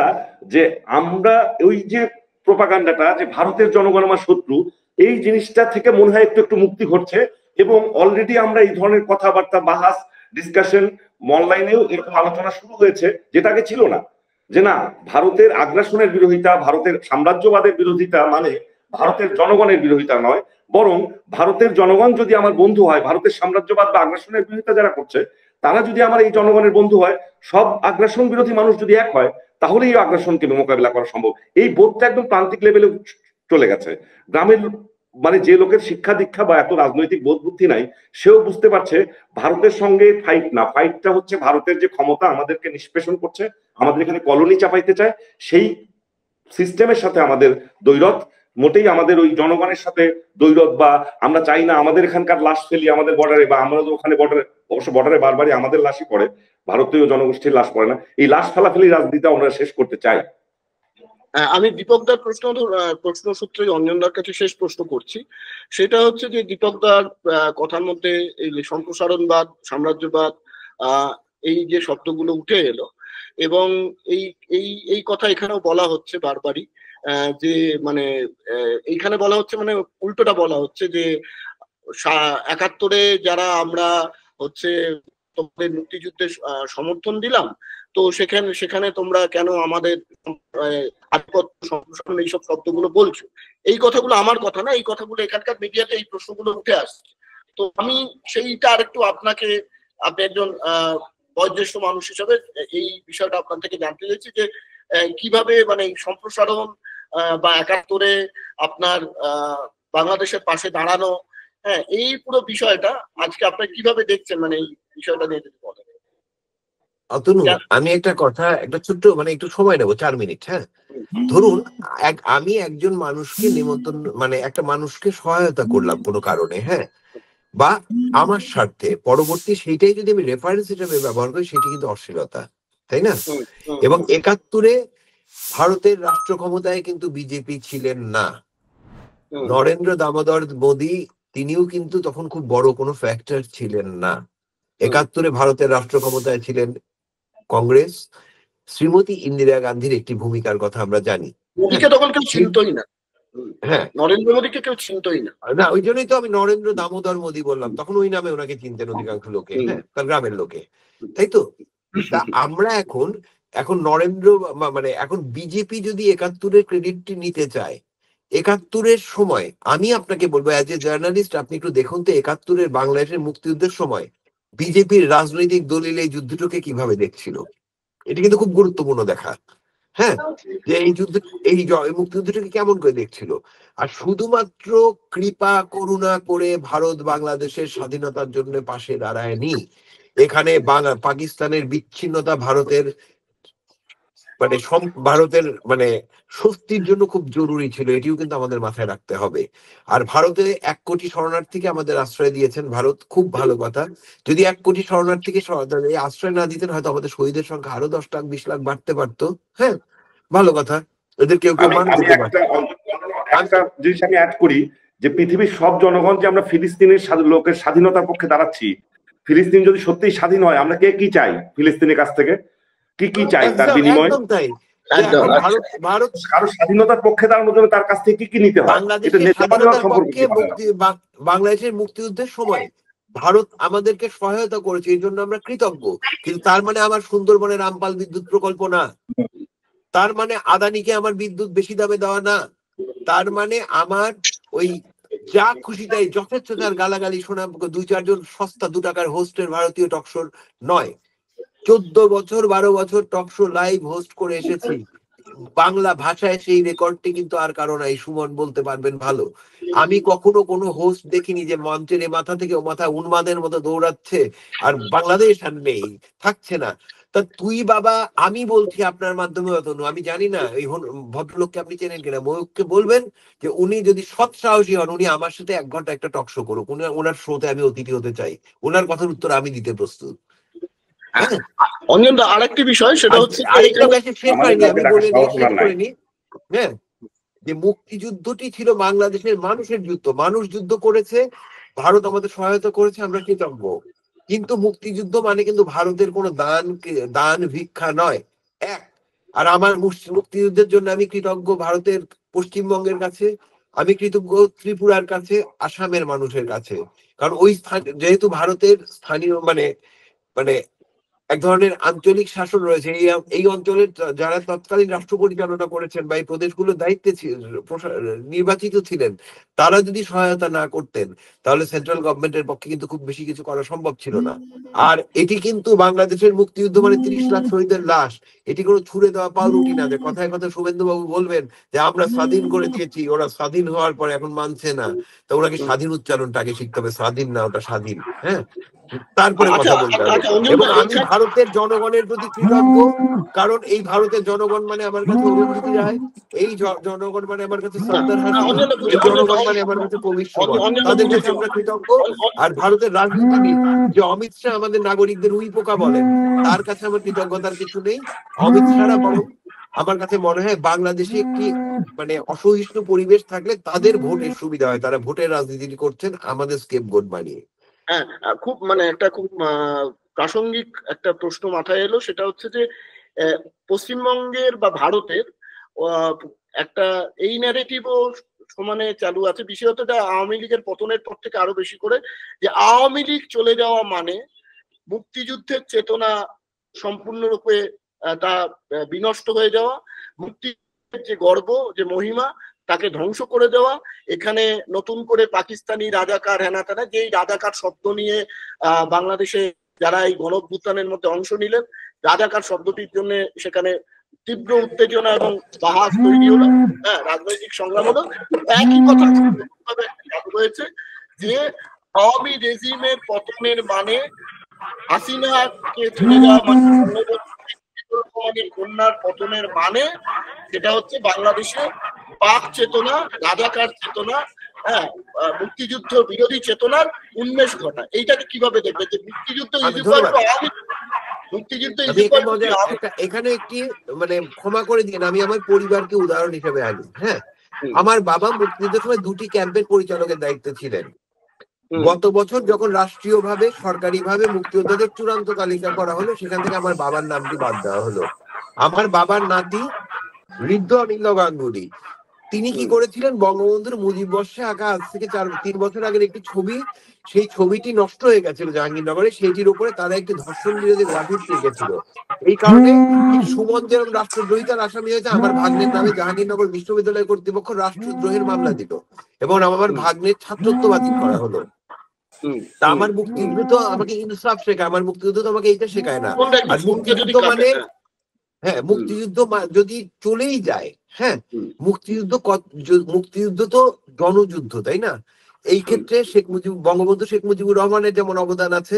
যে আমরা ওই যে প্রোপাগান্ডাটা যে ভারতের জনগণ আমার শত্রু, এই জিনিসটা থেকে মনে হয় একটু একটু মুক্তি ঘটছে, এবং অলরেডি আমরা এই ধরনের কথাবার্তা, বাহাস, ডিসকাশন অনলাইনেও এরকম আলোচনা শুরু হয়েছে, যেটা আগে ছিল না। যে না, ভারতের আগ্রাসনের বিরোধিতা, ভারতের সাম্রাজ্যবাদের বিরোধিতা মানে ভারতের জনগণের বিরোধিতা নয়, বরং ভারতের জনগণ যদি আমার বন্ধু হয়, ভারতের সাম্রাজ্যবাদ বা আগ্রাসনের বিরোধিতা যারা করছে তারা যদি আমার এই জনগণের বন্ধু হয়, সব আগ্রাসন বিরোধী মানুষ যদি এক হয়, তাহলে এই আগ্রাসনকে মোকাবিলা করা সম্ভব। এই বোধটা একদম প্রান্তিক লেভেলে চলে গেছে। গ্রামের মানে যে লোকের শিক্ষা দীক্ষা বা এত রাজনৈতিক বোধ বুদ্ধি নাই, সেও বুঝতে পারছে ভারতের সঙ্গে ফাইট না, ফাইটটা হচ্ছে ভারতের যে ক্ষমতা আমাদেরকে নিষ্পেষণ করছে, আমাদের এখানে কলোনি চাপাইতে চায়, সেই সিস্টেমের সাথে আমাদের দ্বৈরথ। মোটেই আমাদের ওই জনগণের সাথে দ্বৈরথ বা আমরা চাই না আমাদের এখানকার লাশ ফেলি আমাদের বর্ডারে, বা আমরা তো ওখানে বর্ডারে, অবশ্য বর্ডারে বারবারই আমাদের লাশই পড়ে, ভারতীয় জনগোষ্ঠীর লাশ পড়ে না। এই লাশ ফেলাফেলি রাজনীতি আমরা শেষ করতে চাই। আমি দীপকদার প্রশ্ন সূত্রে অঞ্জনদার কাছে শেষ প্রশ্ন করছি। সেটা হচ্ছে যে দীপকদার কথার মধ্যে এই সম্প্রসারণবাদ, সাম্রাজ্যবাদ, এই যে শব্দগুলো উঠে এলো, এবং এই কথা এখানেও বলা হচ্ছে বারবারই, যে মানে এইখানে বলা হচ্ছে, মানে উল্টোটা বলা হচ্ছে যে 71-এ যারা আমরা হচ্ছে তোমাদের মুক্তিযুদ্ধে সমর্থন দিলাম, তো সেখানে তোমরা কেন আমাদের সম্প্রসারণ এইসব শব্দগুলো বলছো। এই কথাগুলো আমার কথা না, এই কথাগুলো এখানকার মিডিয়াতে এই প্রশ্নগুলো উঠে আসছে। তো আমি সেইটা আরেকটু আপনি একজন বয়োজ্যেষ্ঠ মানুষ হিসেবে এই বিষয়টা আপনার থেকে জানতে চাইছি যে কিভাবে মানে এই সম্প্রসারণ বা 71-এ আপনার বাংলাদেশের পাশে দাঁড়ানো, হ্যাঁ, এই পুরো বিষয়টা আজকে আপনি কিভাবে দেখছেন, মানে এই বিষয়টা নিয়ে যদি বলেন। অতনু, আমি একটা কথা, একটা ছোট্ট মানে একটু সময় নেবো, 4 মিনিট। হ্যাঁ, ধরুন আমি একজন মানুষকে নিমন্ত্রণ, মানে একটা মানুষকে সহায়তা করলাম কোনো কারণে, হ্যাঁ, বা আমার স্বার্থে, পরবর্তী সেইটাই যদি আমি রেফারেন্স হিসেবে ব্যবহার করি, সেটি কিন্তু অশ্লীলতা, তাই না? এবং 71-এ ভারতের রাষ্ট্র ক্ষমতায় কিন্তু বিজেপি ছিলেন না। নরেন্দ্র দামোদর মোদী তিনিও কিন্তু তখন খুব বড় কোনো ফ্যাক্টর ছিলেন না। 71-এ ভারতের রাষ্ট্র ক্ষমতায় ছিলেন কংগ্রেস। শ্রীমতী ইন্দিরা গান্ধীর একটি ভূমিকার কথা আমরা জানি। মোদীকে তখন কেউ চিনতই না। হ্যাঁ, নরেন্দ্র মোদীকে কেউ চিনতই না। না, ওই জন্যই তো আমি নরেন্দ্র দামোদর মোদী বললাম, তখন ওই নামে ওনাকে চিনতেন অধিকাংশ লোকে, হ্যাঁ, তার গ্রামের লোকে, তাই তো? তা আমরা এখন নরেন্দ্র মানে এখন বিজেপি যদি 71-এর ক্রেডিটটি নিতে চায়, 71-এর সময় আমি আপনাকে বলবো অ্যাজ এ জার্নালিস্ট, আপনি একটু দেখুন তো 71-এর বাংলাদেশের মুক্তিযুদ্ধের সময় বিজেপির রাজনৈতিক দলিল এই যুদ্ধটাকে কিভাবে দেখছিল। এটা কিন্তু খুব গুরুত্বপূর্ণ দেখা, হ্যাঁ, যে এই যুদ্ধ, এই মুক্তিযুদ্ধটাকে কেমন করে দেখছিল। আর শুধুমাত্র কৃপা করুণা করে ভারত বাংলাদেশের স্বাধীনতার জন্য পাশে দাঁড়ায়নি। এখানে পাকিস্তানের বিচ্ছিন্নতা ভারতের মানে স্বস্তির জন্য খুব জরুরি ছিল, এটিও কিন্তু আমাদের মাথায় রাখতে হবে। আর ভারতে 1 কোটি শরণার্থীকে আমাদের আশ্রয় দিয়েছেন ভারত, খুব ভালো কথা। যদি 1 কোটি শরণার্থীকে আশ্রয় না দিতেন, হয়তো আমাদের শহীদের সংখ্যা আরো 10 লাখ 20 লাখ বাড়তে পারতো। হ্যাঁ, ভালো কথা, এদের কেউ কেউ মান করতে পারত। একটা জিনিস আমি অ্যাড করি, যে পৃথিবীর সব জনগণ যে আমরা ফিলিস্তিনের লোকের স্বাধীনতার পক্ষে দাঁড়াচ্ছি, ফিলিস্তিন যদি সত্যিই স্বাধীন হয়, আমরা কে কি চাই ফিলিস্তিনের কাছ থেকে, কি চাই তার বিনিময়? একদম তাই। ভারত কারো স্বাধীনতার পক্ষে দাঁড়ানোর জন্য তার কাছ থেকে কি নিতে হয়? বাংলাদেশের মুক্তিযুদ্ধের সময় ভারত আমাদেরকে সহায়তা করেছে, এই জন্য আমরা কৃতজ্ঞ। কিন্তু তার মানে আমার সুন্দরবনের রামপাল বিদ্যুৎ প্রকল্প না, তার মানে আদানিকে আমার বিদ্যুৎ বেশি দামে দেওয়া না, তার মানে আমার ওই যা খুশি তাই যথেচ্ছ তার গালাগালি শোনা 2-4 জন সস্তা 2 টাকার হোস্টের ভারতীয় টকশোর নয়। 14 বছর 12 বছর টকশো লাইভ হোস্ট করে এসেছি বাংলা ভাষায়, সেই রেকর্ডটি কিন্তু আর কারণ নাই, সুমন বলতে পারবেন ভালো। আমি কখনো কোনো হোস্ট দেখিনি যে মঞ্চের এ মাথা থেকে ও মাথা উন্মাদের মতো দৌড়াচ্ছে আর বাংলাদেশ আর নেই, থাকছে না। তা তুই বাবা, আমি বলছি আপনার মাধ্যমে, অতনু, আমি জানি না এই ভদ্রলোককে আপনি চেনেন কিনা, ময়ূককে বলবেন যে উনি যদি সৎ সাহসী হন, উনি আমার সাথে 1 ঘন্টা একটা টক শো করুক, ওনার শোতে আমি অতিথি হতে চাই, ওনার কথার উত্তর আমি দিতে প্রস্তুত। অঞ্জন দা, আরেকটি বিষয়, সেটা হচ্ছে আরেকটা মেসেজ শেষ হয়নি, আমি বলে শেষ করিনি। হ্যাঁ, যে মুক্তিযুদ্ধটি ছিল বাংলাদেশের মানুষের যুদ্ধ, মানুষ যুদ্ধ করেছে, ভারত আমাদের সহায়তা করেছে, আমরা কৃতজ্ঞ। কিন্তু মুক্তিযুদ্ধ মানে কিন্তু ভারতের কোনো দান ভিক্ষা নয়। আর আমার মুক্তিযুদ্ধের জন্য আমি কৃতজ্ঞ ভারতের পশ্চিমবঙ্গের কাছে, আমি কৃতজ্ঞ ত্রিপুরার কাছে, আসামের মানুষের কাছে। কারণ ওই যেহেতু ভারতের স্থানীয় মানে এক ধরনের আঞ্চলিক শাসন রয়েছে, এই অঞ্চলের যারা তৎকালীন রাষ্ট্র পরিচালনা করেছেন বা এই প্রদেশগুলোর দায়িত্বে নির্বাচিত ছিলেন, তারা যদি সহায়তা না করতেন, তাহলে সেন্ট্রাল গভর্নমেন্টের পক্ষে কিন্তু খুব বেশি কিছু করা সম্ভব ছিল না। আর এটি কিন্তু বাংলাদেশের মুক্তিযুদ্ধ মানে 30 লাখ শহীদের লাশ, এটি কোনো ছুড়ে দেওয়া পাউরুটি না যে কথায় কথা শুভেন্দু বাবু বলবেন যে আমরা স্বাধীন করে দিয়েছি, ওরা স্বাধীন হওয়ার পরে এখন মানছে না, তো ওনাকে স্বাধীন উচ্চারণটা আগে শিখতে হবে, স্বাধীন না, ওটা স্বাধীন। হ্যাঁ, তারপরে কথা বলতে হবে। এবং আমি ভারতের জনগণের প্রতি কৃতজ্ঞ, কারণ এই ভারতের জনগণ মানে আমার কাছে অরুন্ধতী রায়, এই জনগণ মানে আমার কাছে সর্দার হাসিন, এই জনগণ মানে আমার কাছে পবিত্র, তাদের কাছে আমরা কৃতজ্ঞ। আর ভারতের রাজনীতিবিদ যে অমিত শাহ আমাদের নাগরিকদের উইপোকা বলেন, তার কাছে আমার কৃতজ্ঞতার কিছু নেই। অমিত শাহরা বরং আমার কাছে মনে হয় বাংলাদেশে একটি মানে অসহিষ্ণু পরিবেশ থাকলে তাদের ভোটের সুবিধা হয়, তারা ভোটের রাজনীতি করছেন আমাদের স্কেপগোট বানিয়ে। হ্যাঁ, খুব একটা খুব প্রাসঙ্গিক একটা প্রশ্ন মাথায় এলো, সেটা হচ্ছে যে পশ্চিমবঙ্গের বা ভারতের একটা এই ন্যারেটিভও সমানে চালু আছে, বিশেষত আওয়ামী লীগের পতনের পর থেকে আরো বেশি করে, যে আওয়ামী লীগ চলে যাওয়া মানে মুক্তিযুদ্ধের চেতনা সম্পূর্ণরূপে তা বিনষ্ট হয়ে যাওয়া, মুক্তিযুদ্ধের যে গর্ব, যে মহিমা, তাকে ধ্বংস করে দেওয়া। এখানে নতুন করে পাকিস্তানি রাজাকার হেনা তেনা, যেই রাজাকার শব্দ নিয়ে বাংলাদেশে যারা এই গণঅভ্যুত্থানের মধ্যে অংশ নিলেন, রাজাকার শব্দটির জন্য সেখানে তীব্র উত্তেজনা এবং বাহাস তৈরি হলো, হ্যাঁ, রাজনৈতিক সংগ্রাম হলো। একই কথা রয়েছে যে আওয়ামী রেজিমের পতনের মানে হাসিনাকে চলে যাওয়া মানে বঙ্গবন্ধু কন্যার পতনের মানে সেটা হচ্ছে বাংলাদেশে পাক চেতনা, রাজাকার চেতনা, হ্যাঁ, মুক্তিযুদ্ধ বিরোধী চেতনার উন্মেষ ঘটা। এইটাকে কিভাবে দেখবে যে মুক্তিযুদ্ধ এখানে একটি মানে ক্ষমা করে দিন, আমি আমার পরিবারকে উদাহরণ হিসেবে আনি। হ্যাঁ, আমার বাবা মুক্তিযুদ্ধের সময় 2টি ক্যাম্পের পরিচালকের দায়িত্বে ছিলেন। গত বছর যখন রাষ্ট্রীয়ভাবে সরকারিভাবে মুক্তিযোদ্ধাদের চূড়ান্ত তালিকা করা হলো, সেখান থেকে আমার বাবার নামটি বাদ দেওয়া হলো। আমার বাবার নাতি ঋদ্ধ অনিল গাঙ্গুলি, তিনি কি করেছিলেন, বঙ্গবন্ধুর মুজিব বর্ষে আঁকা আজ থেকে 3 বছর আগের একটি ছবি, সেই ছবিটি নষ্ট হয়ে গেছিল জাহাঙ্গীরনগরে, সেইটির উপরে তারা একটি ধর্ষণ বিরোধী গ্রাফিক্স লিখেছিল। এই কারণে সুমন যেরকম রাষ্ট্রদ্রোহিতার আসামি হয়েছে, আমার ভাগ্নের নামে জাহাঙ্গীরনগর বিশ্ববিদ্যালয় কর্তৃপক্ষ রাষ্ট্রদ্রোহের মামলা দিল এবং আমার ভাগ্নের ছাত্রত্ব বাতিল করা হলো। তা আমার মুক্তিযুদ্ধ তো আমাকে ইনসাফ শেখায়, আমার মুক্তিযুদ্ধ তো আমাকে এইটা শেখায় না। আর মুক্তিযুদ্ধ মানে, হ্যাঁ, মুক্তিযুদ্ধ যদি চলেই যায়, হ্যাঁ, মুক্তিযুদ্ধ তো জনযুদ্ধ, তাই না? এই ক্ষেত্রে বঙ্গবন্ধু শেখ মুজিবুর রহমানের যেমন অবদান আছে,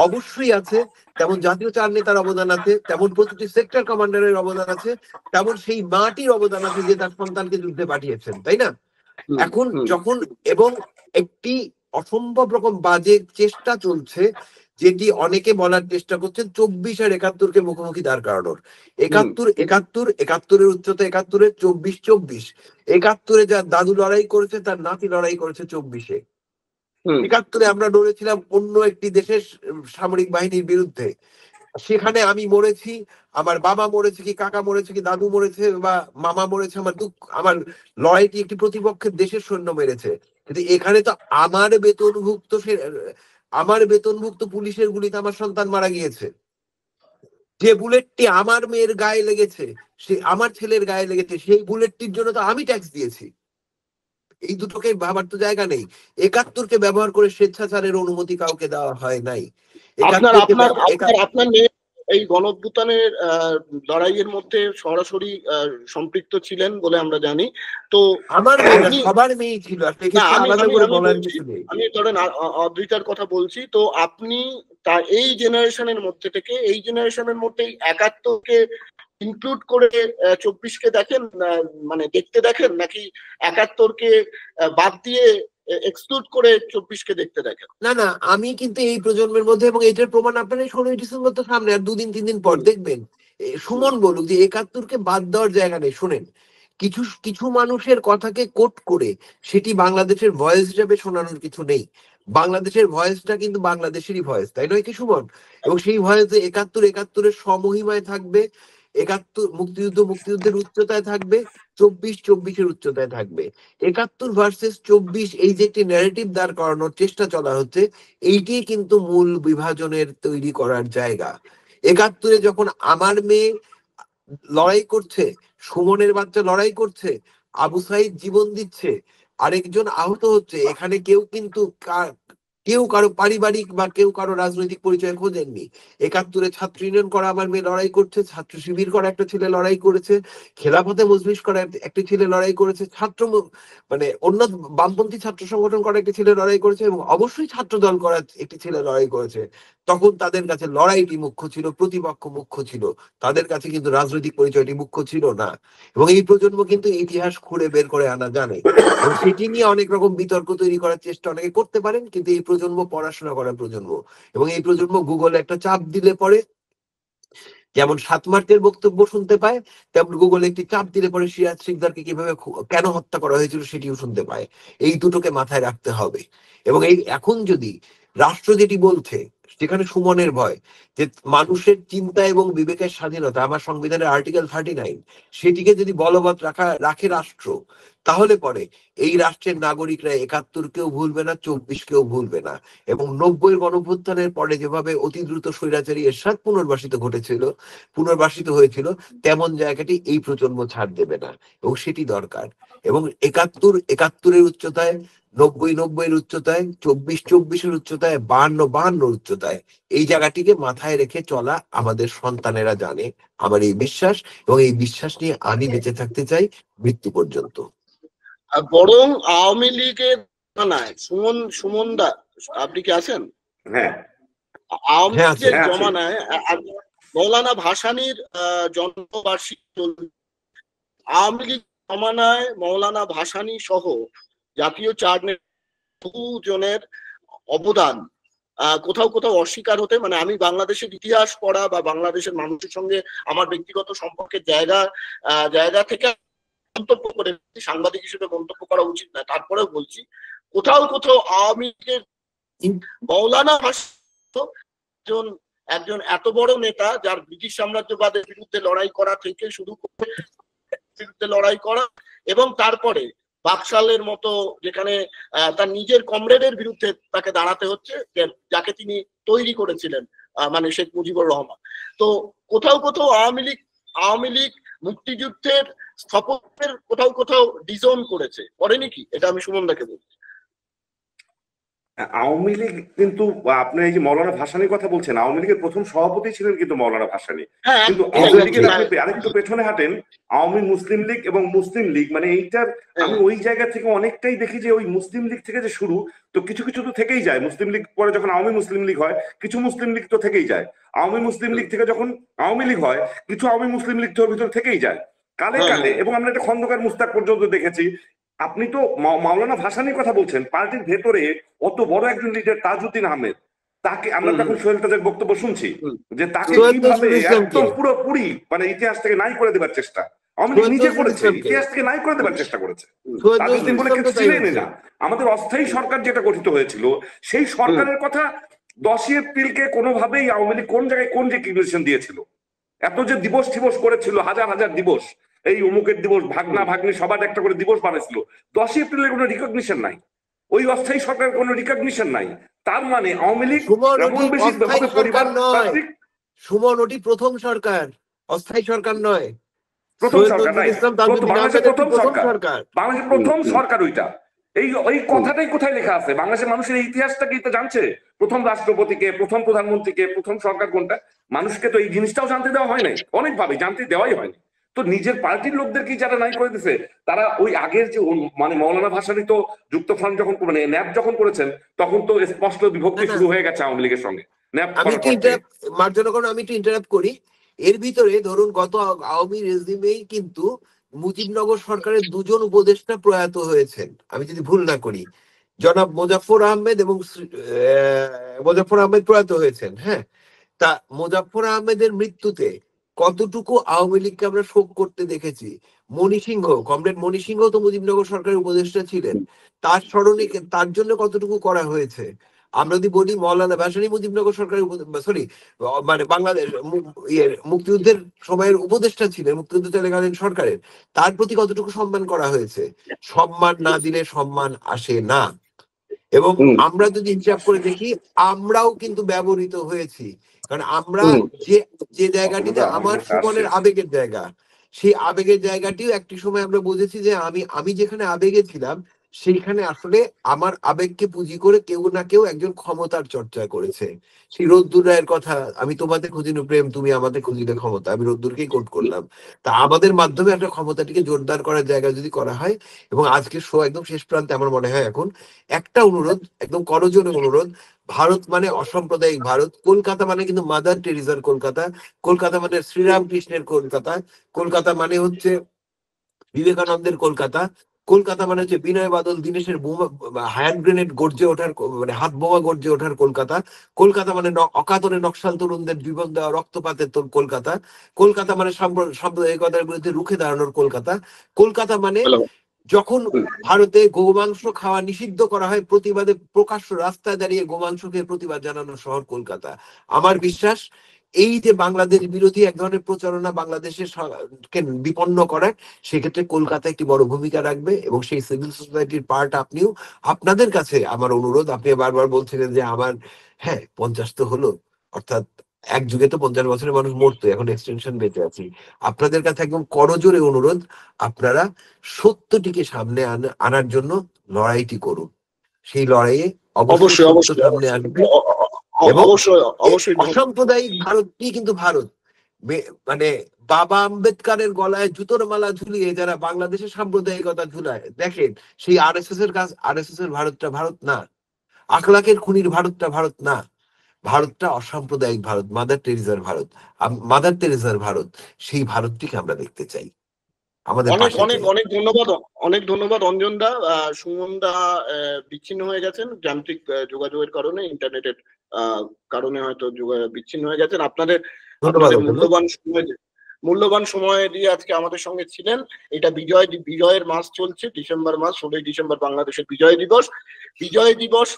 অবশ্যই আছে, তেমন জাতীয় চার নেতার অবদান আছে, তেমন প্রতিটি সেক্টর কমান্ডারের অবদান আছে, তেমন সেই মাটির অবদান আছে যে তার সন্তানকে যুদ্ধে পাঠিয়েছেন, তাই না? এখন যখন এবং একটি অসম্ভব রকম বাজে চেষ্টা চলছে, যেটি অনেকে বলার চেষ্টা করছেন 24 আর 71-কে মুখোমুখি দাঁড় করানোর। 71-এর উচ্চতা 71-এর, 24-24। 71-এ যার দাদু লড়াই করেছে, তার নাতি লড়াই করেছে 24-এ। 71-এ আমরা লড়েছিলাম অন্য একটি দেশের সামরিক বাহিনীর বিরুদ্ধে। সেখানে আমি মরেছি, আমার বাবা মরেছে, কি কাকা মরেছে, কি দাদু মরেছে, বা মামা মরেছে, আমার লড়াইটি একটি প্রতিপক্ষের দেশের সৈন্য মেরেছে। কিন্তু এখানে তো আমার বেতনভুক্ত পুলিশের গুলিতে আমার সন্তান মারা গিয়েছে। যে বুলেটটি আমার মেয়ের গায়ে লেগেছে, সে আমার ছেলের গায়ে লেগেছে, সেই বুলেটটির জন্য তো আমি ট্যাক্স দিয়েছি। এই দুটোকে ভাবার তো জায়গা নেই। 71-কে ব্যবহার করে স্বেচ্ছাচারের অনুমতি কাউকে দেওয়া হয় নাই। আপনার মেয়ে এই গণঅভ্যুত্থানের লড়াইয়ের মধ্যে সরাসরি সম্পৃক্ত ছিলেন বলে আমরা জানি। তো আমার সবার মেয়ে ছিল, আমি ধরেন অদ্রিতার কথা বলছি। তো আপনি এই জেনারেশনের মধ্যে থেকে, এই জেনারেশনের মধ্যে 71-কে ইনক্লুড করে 24-কে দেখেন, মানে দেখতে দেখেন, নাকি 71-কে বাদ দিয়ে এক্সক্লুড করে 24-কে দেখতে দেখেন? না না, আমি কিন্তু এই প্রজন্মের মধ্যে, এবং এটার প্রমাণ আপনারা 16ই ডিসেম্বর তো সামনে, আর 2-3 দিন পর দেখবেন। সুমন বলুক যে 71-কে বাদ দেওয়ার জায়গা নেই। শুনেন, কিছু মানুষের কথাকে কোট করে সেটি বাংলাদেশের ভয়েস হিসেবে শোনানোর কিছু নেই। বাংলাদেশের ভয়েসটা কিন্তু বাংলাদেশেরই ভয়েস, তাই নয় কি সুমন? এবং সেই ভয়েসে 71-71-এর সমহিমায় থাকবে, 71 মুক্তিযুদ্ধের উচ্চতায় থাকবে, 24-24-এর উচ্চতায় থাকবে। 71 ভার্সেস 24, এই যে একটি ন্যারেটিভ দাঁড় করানোর চেষ্টা চলা হচ্ছে, এইটি কিন্তু মূল বিভাজনের তৈরি করার জায়গা। 71-এ যখন আমার মেয়ে লড়াই করছে, সুমনের বাচ্চা লড়াই করছে, আবু সাইদ জীবন দিচ্ছে, আরেকজন আহত হচ্ছে, এখানে কেউ কারো পারিবারিক বা কেউ কারো রাজনৈতিক পরিচয় খোঁজেননি। 71-এ ছাত্র ইউনিয়ন করা আমার মেয়ে লড়াই করছে, ছাত্র শিবির করা একটা ছেলে লড়াই করেছে, খেলাফতে মজলিস করা একটি ছেলে লড়াই করেছে, অন্য বামপন্থী ছাত্র সংগঠন করা একটি ছেলে লড়াই করেছে, এবং অবশ্যই ছাত্র দল করা একটি ছেলে লড়াই করেছে। তখন তাদের কাছে লড়াইটি মুখ্য ছিল, প্রতিপক্ষ মুখ্য ছিল, তাদের কাছে কিন্তু রাজনৈতিক পরিচয়টি মুখ্য ছিল না। এবং এই প্রজন্ম কিন্তু ইতিহাস খুঁড়ে বের করে আনা জানে, এবং সেটি নিয়ে অনেক রকম বিতর্ক তৈরি করার চেষ্টা অনেকে করতে পারেন, কিন্তু এই প্রজন্ম পড়াশোনা করা প্রজন্ম, এবং এই প্রজন্ম গুগলে একটা চাপ দিলে পরে, যেমন 7 মার্চের বক্তব্য শুনতে পায়, তেমন গুগলে একটি চাপ দিলে পরে সিরাজ শিকদারকে কিভাবে কেন হত্যা করা হয়েছিল সেটিও শুনতে পায়। এই দুটোকে মাথায় রাখতে হবে। এবং এখন যদি রাষ্ট্র যেটি বলছে, যেখানে সুমনের ভয় যে মানুষের চিন্তা এবং বিবেকের স্বাধীনতা, আমার সংবিধানের আর্টিকেল 39, সেটিকে যদি বলবৎ রাখে রাষ্ট্র, তাহলে পরে এই রাষ্ট্রের নাগরিকরা 71-কেও ভুলবে না, 24-কেও ভুলবে না। এবং 90-এর গণঅভ্যুত্থানের পরে যেভাবে অতি দ্রুত স্বৈরাচারী এরশাদ পুনর্বাসিত হয়েছিল, তেমন জায়গাটি এই প্রজন্ম ছাড় দেবে না, এবং সেটি দরকার। এবং 71-এর উচ্চতায়, 90-90-এর উচ্চতায়, 24-24-এর উচ্চতায়, 52-52-এর উচ্চতায়, এই জায়গাটিকে মাথায় রেখে চলা আমাদের সন্তানেরা জানে, আমার এই বিশ্বাস, এবং এই বিশ্বাস নিয়ে আমি বেঁচে থাকতে চাই মৃত্যু পর্যন্ত। বরং আওয়ামী লীগের সুমন দা, আপনি কি আছেন? হ্যাঁ। আওয়ামী হ্যাঁ, লীগের আছে। জমানায় মৌলানা ভাসানীর জন্মবার্ষিকী চলবে। আওয়ামী লীগ জমানায় মৌলানা ভাসানী সহ জাতীয় চার বহু জনের অবদান কোথাও কোথাও অস্বীকার হতে, মানে আমি বাংলাদেশের ইতিহাস পড়া বা বাংলাদেশের মানুষের সঙ্গে আমার ব্যক্তিগত সম্পর্কের জায়গা থেকে মন্তব্য করে, সাংবাদিক হিসেবে মন্তব্য করা উচিত না, তারপরেও বলছি কোথাও কোথাও আওয়ামী লীগের মৌলানা ভাসানী একজন এত বড় নেতা, যার ব্রিটিশ সাম্রাজ্যবাদের বিরুদ্ধে লড়াই করা থেকে শুরু করে বিরুদ্ধে লড়াই করা, এবং তারপরে বাকশালের মতো যেখানে তার নিজের কমরেডের বিরুদ্ধে তাকে দাঁড়াতে হচ্ছে, যাকে তিনি তৈরি করেছিলেন, মানে শেখ মুজিবুর রহমান। তো কোথাও কোথাও আওয়ামী লীগ মুক্তিযুদ্ধের স্থপনের কোথাও কোথাও ডিজোন করেনি কি? এটা আমি সুমনদাকে বলছি। আওয়ামী লীগ কিন্তু আপনি এই যে মৌলানা ভাসানীর কথা বলছেন, আওয়ামী লীগের প্রথম সভাপতি ছিলেন কিন্তু মৌলানা ভাসানী। কিন্তু আওয়ামী লীগের আপনি আরেকটু পেছনে হাঁটেন, আওয়ামী মুসলিম লীগ এবং মুসলিম লীগ, মানে এইটার আমি ওই জায়গা থেকে অনেকটাই দেখি যে ওই মুসলিম লীগ থেকে যে শুরু, তো কিছু কিছু তো থেকেই যায়। মুসলিম লীগ পরে যখন আওয়ামী মুসলিম লীগ হয়, কিছু মুসলিম লীগ তো থেকেই যায়। আওয়ামী মুসলিম লীগ থেকে যখন আওয়ামী লীগ হয়, কিছু আওয়ামী মুসলিম লীগ তো ভিতর থেকেই যায় কালে কালে। এবং আমরা একটা খন্দকার মুস্তাক পর্যন্ত দেখেছি। আপনি তো মাওলানা ভাসানীর কথা বলছেন, পার্টির ভেতরে অত বড় একজন লিডার তাজউদ্দিন আহমেদ, তাকে আমরা তখন সোহেল তাজের বক্তব্য শুনছি যে তাকে কিভাবে একদম পুরোপুরি মানে ইতিহাস থেকে নাই করে দেবার চেষ্টা আওয়ামী লীগ নিজে করেছে, ইতিহাস থেকে নাই করে দেবার চেষ্টা করেছে। তাজউদ্দিন বলে কিছু ছিলেনই না। আমাদের অস্থায়ী সরকার যেটা গঠিত হয়েছিল, সেই সরকারের কথা 10ই এপ্রিলকে কোনোভাবেই আওয়ামী লীগ কোন জায়গায় কোন রেকগনিশন দিয়েছিল? এত যে দিবস টিবস করেছিল, হাজার হাজার দিবস, এই অমুকের দিবস, ভাগনা ভাগ্নি সবার একটা করে দিবস বানাইছিল, 10ই এপ্রিলের কোনো রিকগনিশন নাই, ওই অস্থায়ী সরকারের কোনো রিকগনিশন নাই। তার মানে আওয়ামী লীগ সুমন, ওটি প্রথম সরকার, অস্থায়ী সরকার নয়। প্রথম সরকার নাই, বাংলাদেশের প্রথম সরকার, বাংলাদেশের প্রথম সরকার ওইটা। এই কথাটাই কোথায় লেখা আছে? বাংলাদেশের মানুষের ইতিহাসটা কি তো জানছে? প্রথম রাষ্ট্রপতিকে, প্রথম প্রধানমন্ত্রীকে, প্রথম সরকার কোনটা? মানুষকে তো এই জিনিসটাও জানতে দেওয়া হয় নাই, অনেকভাবে জানতে দেওয়াই হয়নি। তো নিজের পার্টির লোকদের কি যারা নাই করে দিছে, তারা ওই আগের যে মানে মৌলানা ভাসানী তো যুক্তফ্রন্ট যখন মানে ন্যাপ যখন করেছেন, তখন তো স্পষ্ট বিভক্তি শুরু হয়ে গেছে আওয়ামী লীগের সঙ্গে। আমি একটু ইন্টারাপ্ট করি। এর ভিতরে ধরুন গত আওয়ামী রেজিমেই কিন্তু মুজিবনগর সরকারের দুজন উপদেষ্টা প্রয়াত হয়েছেন, আমি যদি ভুল না করি, জনাব মোজাফফর আহমেদ এবং মোজাফফর আহমেদ প্রয়াত হয়েছেন। হ্যাঁ, তা মোজাফফর আহমেদের মৃত্যুতে কতটুকু আওয়ামী লীগকে আমরা শোক করতে দেখেছি? কমরেড মণি সিংহ তো মুজিবনগর সরকারের উপদেষ্টা ছিলেন, তার স্মরণে তার জন্য কতটুকু করা হয়েছে? আমরা যদি বলি মৌলানা ভাসানী মুজিবনগর সরকারের মানে বাংলাদেশ মুক্তিযুদ্ধের সময়ের উপদেষ্টা ছিলেন, মুক্তিযুদ্ধ চলাকালীন সরকারের, তার প্রতি কতটুকু সম্মান করা হয়েছে? সম্মান না দিলে সম্মান আসে না। এবং আমরা যদি হিসাব করে দেখি, আমরাও কিন্তু ব্যবহৃত হয়েছি, কারণ আমরা যে জায়গাটিতে আমার সুমনের আবেগের জায়গা, সেই আবেগের জায়গাটিও একটি সময় আমরা বুঝেছি যে আমি যেখানে আবেগে ছিলাম, সেইখানে আসলে আমার আবেগকে পুঁজি করে কেউ না কেউ একজন ক্ষমতার চর্চা করেছে। সেই রোদ্দুর রায়ের কথা, আমি তোমাদের খুঁজিনি প্রেম, তুমি আমাদের খুঁজিলে ক্ষমতা, আমি রোদ্দুরকেই কোট করলাম। তা আমাদের মাধ্যমে একটা ক্ষমতাটিকে জোরদার করার জায়গা যদি করা হয়, এবং আজকে শো একদম শেষ প্রান্তে আমার মনে হয় এখন একটা অনুরোধ, একদম করজোরে অনুরোধ, ভারত মানে অসাম্প্রদায়িক ভারত, কলকাতা মানে কিন্তু মাদার টেরিজার কলকাতা, কলকাতা মানে শ্রীরামকৃষ্ণের কলকাতা, কলকাতা মানে হচ্ছে বিবেকানন্দের কলকাতা, কলকাতা মানে হচ্ছে বিনয় বাদল দীনেশের হ্যান্ড গ্রেনেড গর্জে ওঠার, মানে হাত বোমা গর্জে ওঠার কলকাতা, কলকাতা মানে অকাতরে নকশাল তরুণদের জীবন দেওয়া রক্তপাতের কলকাতা, কলকাতা মানে সাম্প্রদায়িকতার বিরুদ্ধে রুখে দাঁড়ানোর কলকাতা, কলকাতা মানে যখন ভারতে গোমাংস খাওয়া নিষিদ্ধ করা হয়, প্রতিবাদে প্রকাশ্য রাস্তায় দাঁড়িয়ে গোমাংসকে প্রতিবাদ জানানো শহর কলকাতা। আমার বিশ্বাস এই যে বাংলাদেশ বিরোধী এক ধরনের প্রচারণা বাংলাদেশের বিপন্ন করার, সেক্ষেত্রে কলকাতা একটি বড় ভূমিকা রাখবে, এবং সেই সিভিল সোসাইটির পার্ট আপনিও। আপনাদের কাছে আমার অনুরোধ, আপনি বারবার বলছিলেন যে আমার 50 তো হলো, অর্থাৎ এক যুগে তো 50 বছরের মানুষ মরতো, এখন এক্সটেনশন বেঁচে আছি। আপনাদের কাছে একদম করজোরে অনুরোধ, আপনারা সত্যটিকে সামনে আনার জন্য লড়াইটি করুন। সেই লড়াইয়ে অবশ্যই সামনে আসবে, এবং অসাম্প্রদায়িক ভারতই কিন্তু ভারত। মানে বাবা আম্বেদকারের গলায় জুতোর মালা ঝুলিয়ে যারা বাংলাদেশের সাম্প্রদায়িকতা ঝুলায়, দেখেন সেই আরএসএস এর ভারতটা ভারত না, আখলাকের খুনির ভারতটা ভারত না। ভারতটা অসাম্প্রদায়িক ভারত, মাদার টেরিজার ভারত, মাদার তেরেসার ভারত, সেই ভারতটিকে আমরা দেখতে চাই আমাদের অনেক পাশে অনেক চাই। অনেক ধন্যবাদ, অনেক ধন্যবাদ অঞ্জন দা। সুমন দা বিচ্ছিন্ন হয়ে গেছেন যান্ত্রিক যোগাযোগের কারণে, ইন্টারনেটের কারণে হয়তো বিচ্ছিন্ন হয়ে গেছেন। আপনাদের ধন্যবাদ আপনাদের অঞ্জন দা। মূল্যবান সময় দিয়ে আজকে আমাদের সঙ্গে ছিলেন। এটা বিজয়ের মাস চলছে, ডিসেম্বর মাস, 16ই ডিসেম্বর বাংলাদেশের বিজয় দিবস। বিজয় দিবস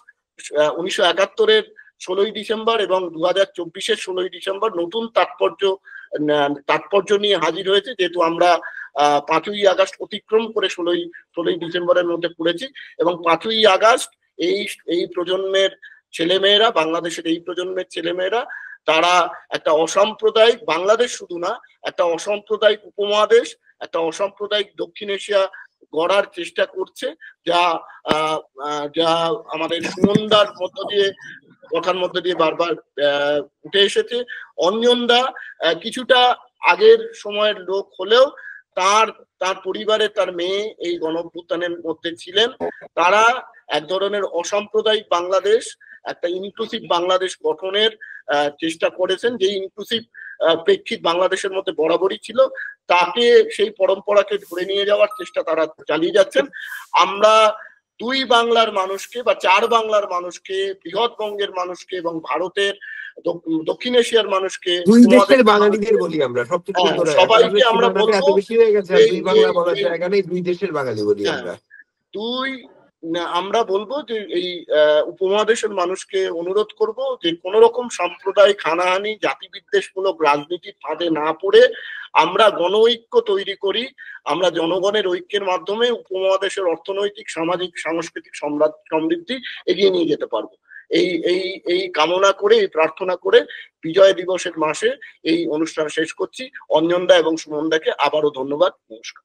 1971-এর 16ই ডিসেম্বর এবং 2024-এর 16ই ডিসেম্বর নতুন তাৎপর্য নিয়ে হাজির হয়েছে, যেহেতু আমরা 5ই আগস্ট অতিক্রম করে 16ই ডিসেম্বরের মধ্যে পড়েছি। এবং 5ই আগস্ট এই প্রজন্মের ছেলেমেয়েরা, বাংলাদেশের এই প্রজন্মের ছেলেমেয়েরা, তারা একটা অসাম্প্রদায়িক বাংলাদেশ শুধু না, একটা অসাম্প্রদায়িক উপমহাদেশ, একটা অসাম্প্রদায়িক দক্ষিণ এশিয়া গড়ার চেষ্টা করছে, যা যা আমাদের সুমনদার কথার মধ্যে দিয়ে বারবার উঠে এসেছে। অঞ্জনদা কিছুটা আগের সময়ের লোক হলেও তার পরিবারে তার মেয়ে এই গণঅভ্যুত্থানের মধ্যে ছিলেন। তারা এক ধরনের অসাম্প্রদায়িক বাংলাদেশ, একটা ইনক্লুসিভ বাংলাদেশ গঠনের চেষ্টা করেছেন, যে ইনক্লুসিভ প্রেক্ষিত বাংলাদেশের মধ্যে বরাবরই ছিল, তাকে সেই পরম্পরাকে ধরে নিয়ে যাওয়ার চেষ্টা তারা চালিয়ে যাচ্ছেন। আমরা দুই বাংলার মানুষকে বা চার বাংলার মানুষকে, বৃহৎবঙ্গের মানুষকে এবং ভারতের দক্ষিণ এশিয়ার মানুষকে, দুই দেশের বাঙালিদের বলি আমরা, সবচেয়ে সুন্দর সবাইকে আমরা বলবো এত বেশি হয়ে গেছে, দুই বাংলা বলার জায়গা নেই, দুই দেশের বাঙালি বলি আমরা। আমরা বলবো যে এই উপমহাদেশের মানুষকে অনুরোধ করব যে কোন রকম সাম্প্রদায়িক হানাহানি, জাতিবিদ্বেষমূলক রাজনীতির ফাঁদে না পড়ে আমরা গণ ঐক্য তৈরি করি। আমরা জনগণের ঐক্যের মাধ্যমে উপমহাদেশের অর্থনৈতিক, সামাজিক, সাংস্কৃতিক সমৃদ্ধি এগিয়ে নিয়ে যেতে পারবো। এই কামনা করে, এই প্রার্থনা করে বিজয় দিবসের মাসে এই অনুষ্ঠান শেষ করছি। অঞ্জনদা এবং সুমনদাকে আবারও ধন্যবাদ। নমস্কার।